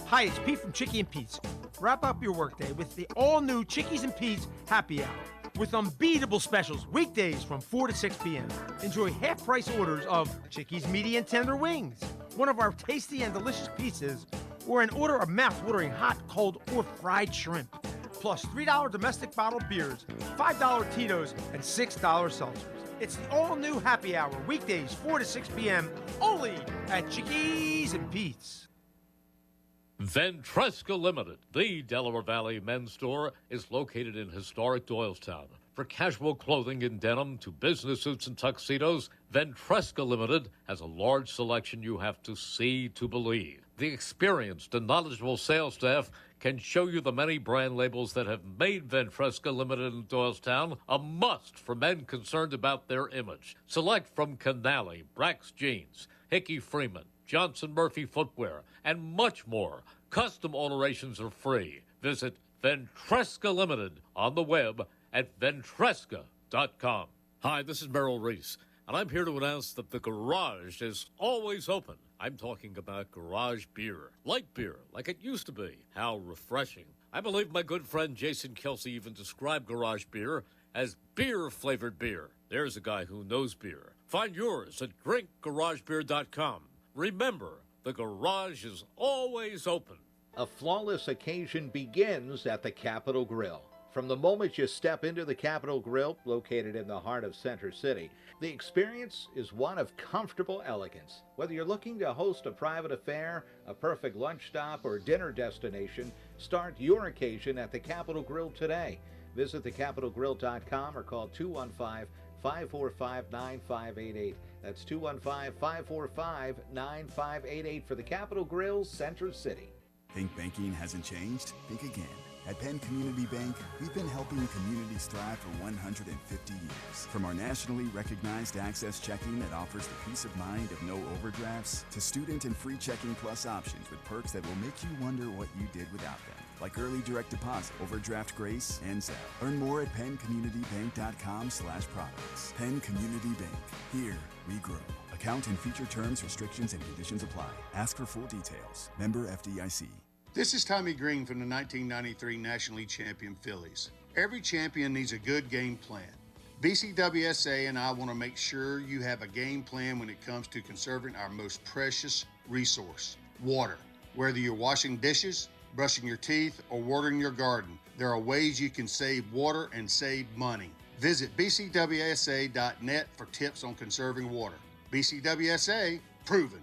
Hi, it's Pete from Chicky and Pete's. Wrap up your workday with the all-new Chickies and Pete's Happy Hour with unbeatable specials weekdays from 4 to 6 p.m. Enjoy half-price orders of Chickies Meaty and Tender Wings, one of our tasty and delicious pizzas, or an order of mouth-watering hot, cold, or fried shrimp. Plus $3 domestic bottled beers, $5 Tito's, and $6 seltzers. It's the all-new Happy Hour, weekdays 4 to 6 p.m., only at Chickies and Pete's. Ventresca Limited, the Delaware Valley men's store, is located in historic Doylestown. For casual clothing in denim to business suits and tuxedos, Ventresca Limited has a large selection you have to see to believe. The experienced and knowledgeable sales staff can show you the many brand labels that have made Ventresca Limited in Doylestown a must for men concerned about their image. Select from Canali, Brax Jeans, Hickey Freeman, Johnson Murphy Footwear, and much more. Custom alterations are free. Visit Ventresca Limited on the web at ventresca.com. Hi, this is Merrill Reese, and I'm here to announce that the garage is always open. I'm talking about garage beer. Light beer, like it used to be. How refreshing. I believe my good friend Jason Kelsey even described garage beer as beer-flavored beer. There's a guy who knows beer. Find yours at drinkgaragebeer.com. Remember, the garage is always open. A flawless occasion begins at the Capitol Grill. From the moment you step into the Capitol Grill, located in the heart of Center City, the experience is one of comfortable elegance. Whether you're looking to host a private affair, a perfect lunch stop, or dinner destination, start your occasion at the Capitol Grill today. Visit thecapitolgrill.com or call 215-545-9588. That's 215-545-9588 for the Capitol Grill, Center City. Think banking hasn't changed? Think again. At Penn Community Bank, we've been helping communities thrive for 150 years. From our nationally recognized Access Checking that offers the peace of mind of no overdrafts, to student and free Checking Plus options with perks that will make you wonder what you did without them, like early direct deposit, overdraft grace, and Zelle. Learn more at PennCommunityBank.com/products. Penn Community Bank. Here we grow. Account and feature terms, restrictions, and conditions apply. Ask for full details. Member FDIC. This is Tommy Green from the 1993 National League champion Phillies. Every champion needs a good game plan. BCWSA and I want to make sure you have a game plan when it comes to conserving our most precious resource, water. Whether you're washing dishes, brushing your teeth, or watering your garden, there are ways you can save water and save money. Visit bcwsa.net for tips on conserving water. BCWSA, proven.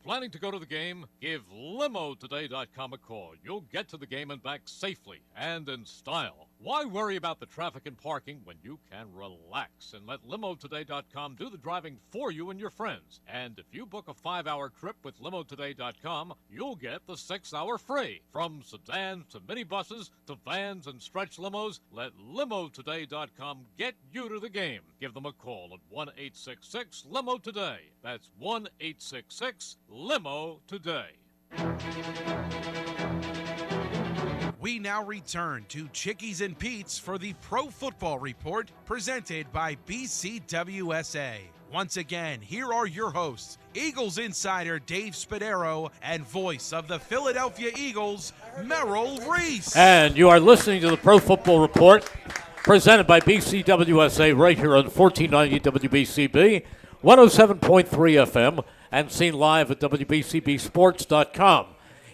Planning to go to the game? Give LimoToday.com a call. You'll get to the game and back safely and in style. Why worry about the traffic and parking when you can relax and let LimoToday.com do the driving for you and your friends? And if you book a 5-hour trip with LimoToday.com, you'll get the 6-hour free. From sedans to minibuses to vans and stretch limos, let LimoToday.com get you to the game. Give them a call at 1-866-LIMO-TODAY. That's 1-866-LIMO-TODAY. We now return to Chickies and Pete's for the Pro Football Report presented by BCWSA. Once again, here are your hosts, Eagles insider Dave Spadaro and voice of the Philadelphia Eagles, Merrill Reese. And you are listening to the Pro Football Report presented by BCWSA right here on 1490 WBCB, 107.3 FM, and seen live at WBCBsports.com.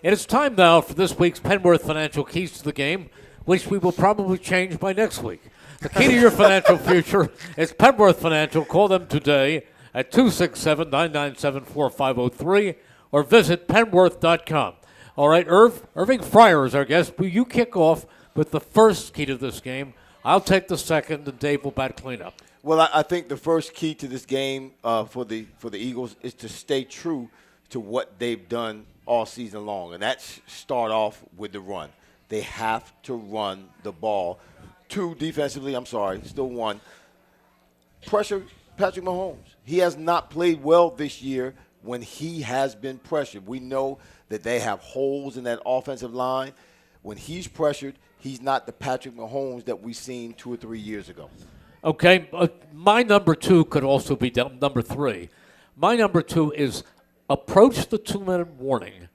It is time now for this week's Penworth Financial Keys to the Game, which we will probably change by next week. The key to your financial future is Penworth Financial. Call them today at 267-997-4503 or visit penworth.com. All right, Irving Fryar is our guest. Will you kick off with the first key to this game? I'll take the second, and Dave will bat cleanup. Well, I think the first key to this game for the Eagles is to stay true to what they've done all season long, and that's start off with the run. They have to run the ball. Two, defensively, still one. Pressure Patrick Mahomes. He has not played well this year when he has been pressured. We know that they have holes in that offensive line. When he's pressured, he's not the Patrick Mahomes that we've seen 2 or 3 years ago. Okay, my number two could also be number three. My number two is approach the 2-minute warning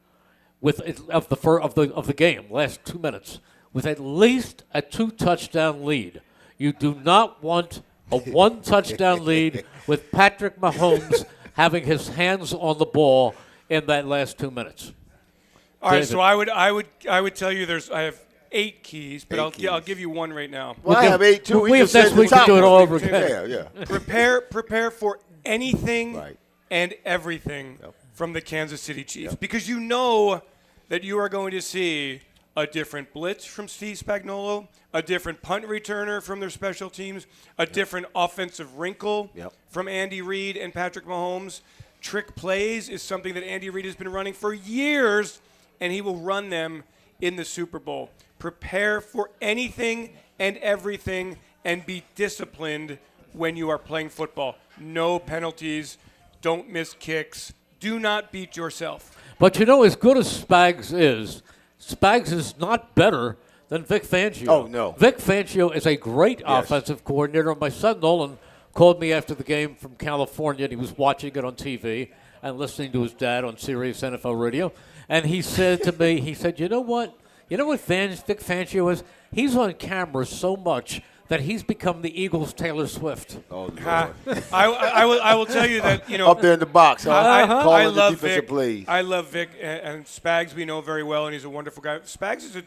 of the game, last 2 minutes, with at least a 2-touchdown lead. You do not want a 1-touchdown lead with Patrick Mahomes having his hands on the ball in that last 2 minutes. All right, so I would tell you I have 8 keys, but I'll give you one right now. Well, I have 8 too. We have next week to do it all over again. Yeah. Prepare for anything and everything from the Kansas City Chiefs, because you know that you are going to see a different blitz from Steve Spagnuolo, a different punt returner from their special teams, a different offensive wrinkle from Andy Reid and Patrick Mahomes. Trick plays is something that Andy Reid has been running for years, and he will run them in the Super Bowl. Prepare for anything and everything and be disciplined when you are playing football. No penalties. Don't miss kicks. Do not beat yourself. But you know, as good as Spags is not better than Vic Fangio. Oh, no. Vic Fangio is a great offensive coordinator. My son Nolan called me after the game from California, and he was watching it on TV and listening to his dad on Sirius NFL Radio. And he said to me, you know what? You know what Vic Fangio is? He's on camera so much that he's become the Eagles' Taylor Swift. Oh, Lord. I will tell you that, up there in the box, I love defensive Vic. plays. I love Vic, and Spags we know very well, and he's a wonderful guy. Spags is a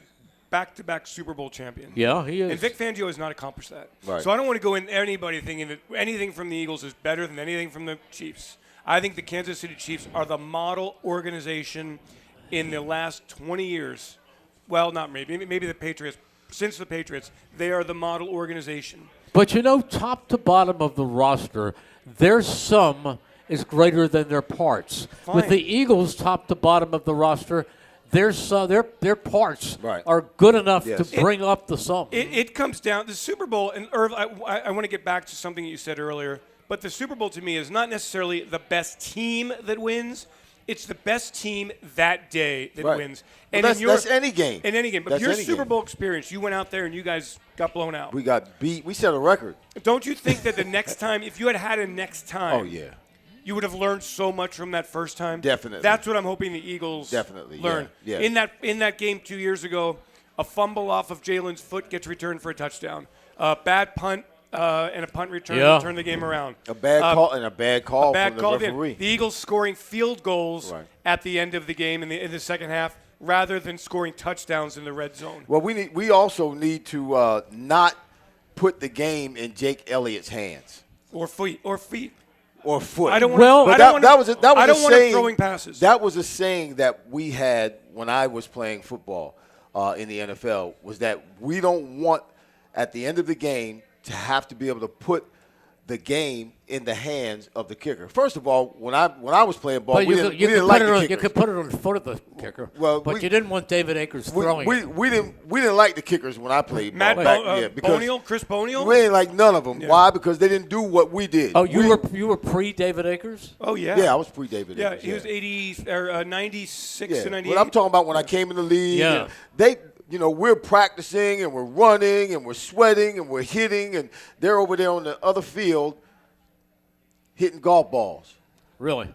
back-to-back Super Bowl champion. Yeah, he is. And Vic Fangio has not accomplished that. Right. So I don't want to go in anybody thinking that anything from the Eagles is better than anything from the Chiefs. I think the Kansas City Chiefs are the model organization in the last 20 years. Well, not maybe the Patriots. Since the Patriots, they are the model organization. But you know, top to bottom of the roster, their sum is greater than their parts. Fine. With the Eagles top to bottom of the roster, their parts Right. are good enough Yes. to bring up the sum. It comes down the Super Bowl, and Irv, I want to get back to something you said earlier. But the Super Bowl to me is not necessarily the best team that wins. It's the best team that day that Right. wins. Well, And that's any game. In any game. But That's your any Super game. Bowl experience, you went out there and you guys got blown out. We got beat. We set a record. Don't you think that the next time, if you had a next time, Oh, yeah. you would have learned so much from that first time? Definitely. That's what I'm hoping the Eagles Definitely, learn. yeah. In that game 2 years ago, a fumble off of Jalen's foot gets returned for a touchdown. A bad punt and a punt return to turn the game around. A bad call and a bad call from the at the end. referee. The Eagles scoring field goals Right. at the end of the game in the second half rather than scoring touchdowns in the red zone. Well, we also need to not put the game in Jake Elliott's hands Or feet. or foot. I don't want Well, I But don't want that was a saying, throwing passes. That was a saying that we had when I was playing football in the NFL, was that we don't want, at the end of the game, to have to be able to put the game in the hands of the kicker. First of all, when I was playing ball, But we you didn't like the kickers. you could put it on the foot of the kicker. Well, but you didn't want David Akers throwing it. we didn't like the kickers when I played Matt ball back because Bonial, Chris Bonial? we didn't like none of them. Yeah. Why? Because they didn't do what we did. Oh, you were pre David Akers? Oh, yeah. Yeah, I was pre-David. Yeah, Akers, he was 96 to 98. But I'm talking about when I came in the league. Yeah. We're practicing and we're running and we're sweating and we're hitting, and they're over there on the other field hitting golf balls Really?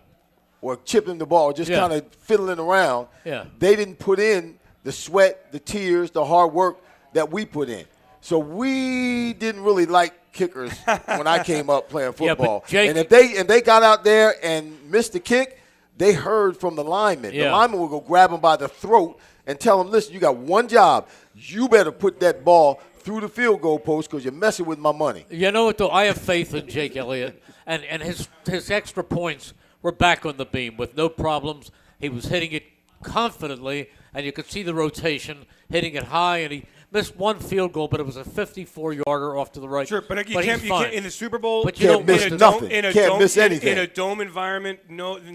or chipping the ball, just Yeah. kind of fiddling around. Yeah. They didn't put in the sweat, the tears, the hard work that we put in. So we didn't really like kickers when I came up playing Yeah, but football. Jake- And if they got out there and missed the kick, they heard from the lineman. Yeah. The lineman would go grab him by the throat and tell him, listen, you got one job. You better put that ball through the field goal post because you're messing with my money. You know what, though? I have faith in Jake Elliott, and his extra points were back on the beam with no problems. He was hitting it confidently, and you could see the rotation, hitting it high, and he missed one field goal, but it was a 54-yarder off to the right. Sure, but you he's can't fine. in the Super Bowl. But you Can't don't miss miss nothing. Can't Can't miss anything. In a dome environment,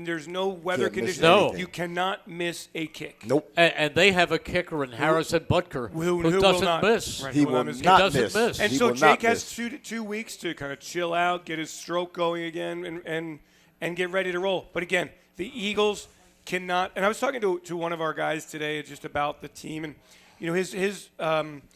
there's no weather Can't miss conditions. anything. You cannot miss a kick. Nope. And they have a kicker in Harrison Butker Who who will doesn't not. miss. Right, He will will not miss. not doesn't miss. miss. And He so will Jake not has miss. 2 weeks to kind of chill out, get his stroke going again, and get ready to roll. But again, the Eagles cannot. And I was talking to one of our guys today just about the team, and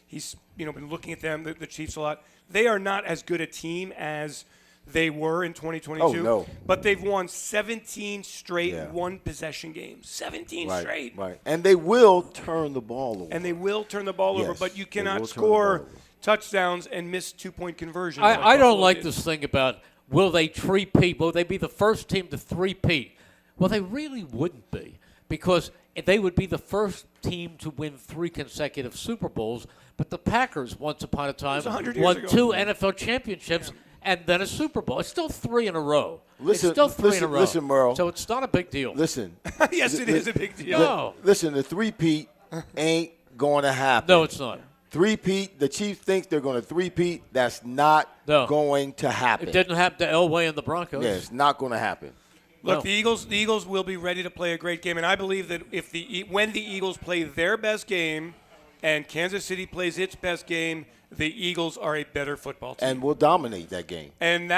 he's been looking at them, the Chiefs, a lot. They are not as good a team as they were in 2022. Oh, no. But they've won 17 straight Yeah. one-possession games. 17 straight. Right. And they will turn the ball over. And they will turn the ball over, Yes, but you they cannot will turn the ball score over. touchdowns and miss 2-point conversions. I don't Buffalo like did. this thing about will they three-peat? Will they be the first team to three-peat? Well, they really wouldn't be, because they would be the first team to win 3 consecutive Super Bowls. But the Packers, once upon a time, 100 years won ago. 2 NFL championships and then a Super Bowl. It's still 3 in a row. Listen- it's still 3 in a listen- row. listen, Merle. So it's not a big deal. Listen. Yes, it is a big deal. No. Listen, the three-peat ain't going to happen. No, it's not. Three-peat, the Chiefs think they're going to three-peat. That's not No. going to happen. It didn't happen to Elway and the Broncos. Yeah, it's not going to happen. Look, No. the Eagles will be ready to play a great game, and I believe that when the Eagles play their best game, and Kansas City plays its best game, the Eagles are a better football team. And we'll dominate that game. And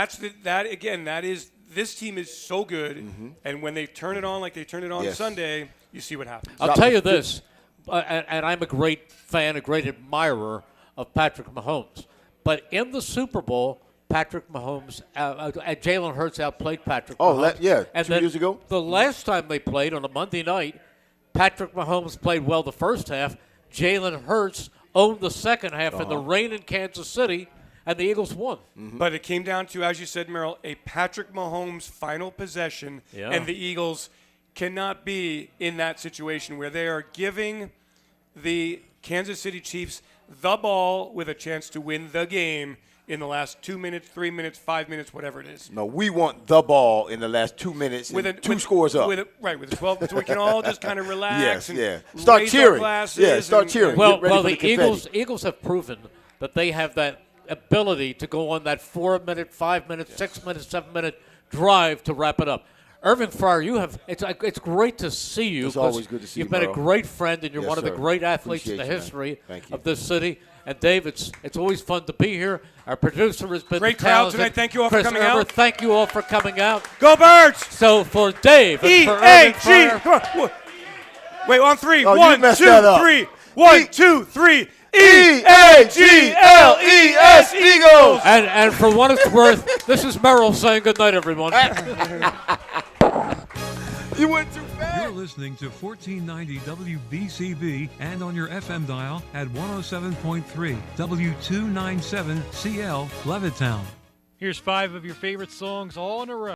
this team is so good, and when they turn it on like they turned it on Yes. Sunday, you see what happens. I'll tell you this, and I'm a great fan, a great admirer of Patrick Mahomes. But in the Super Bowl, Patrick Mahomes, Jalen Hurts outplayed Patrick Mahomes. Yeah, 2 then years ago. The last time they played on a Monday night, Patrick Mahomes played well the first half. Jalen Hurts owned the second half in the rain in Kansas City, and the Eagles won. But it came down to, as you said, Merrill, a Patrick Mahomes final possession, Yeah. and the Eagles cannot be in that situation where they are giving the Kansas City Chiefs the ball with a chance to win the game in the last 2 minutes, 3 minutes, 5 minutes, whatever it is. No, we want the ball in the last 2 minutes and two scores up. With a 12, so we can all just kind of relax Yes, and yeah. Start raise our cheering. glasses Yeah, start cheering. and- Well, Get ready for the the confetti. Eagles have proven that they have that ability to go on that 4-minute, 5-minute, 6-minute, 7-minute drive to wrap it up. Irving Fryar, it's great to see you. It's always good to see you, You've been a Merrill. great friend, and you're Yes, one of the sir. great athletes Appreciate in the you, man. history Thank you. of this city. And Dave, it's always fun to be here. Our producer has been Great the crowd talented tonight. Thank you all for Chris coming Erber. out. Thank you all for coming out. Go Birds! So for Dave and for Irving E-A-G! Fryar, Come on. Wait, on three. Oh, you 1, messed 2, that up. 3. 1, 2, 3. E-A-G-L-E-S, Eagles! and for what it's worth, this is Merrill saying good night, everyone. You went too fast. You're listening to 1490 WBCB and on your FM dial at 107.3 W297CL Levittown. Here's 5 of your favorite songs all in a row.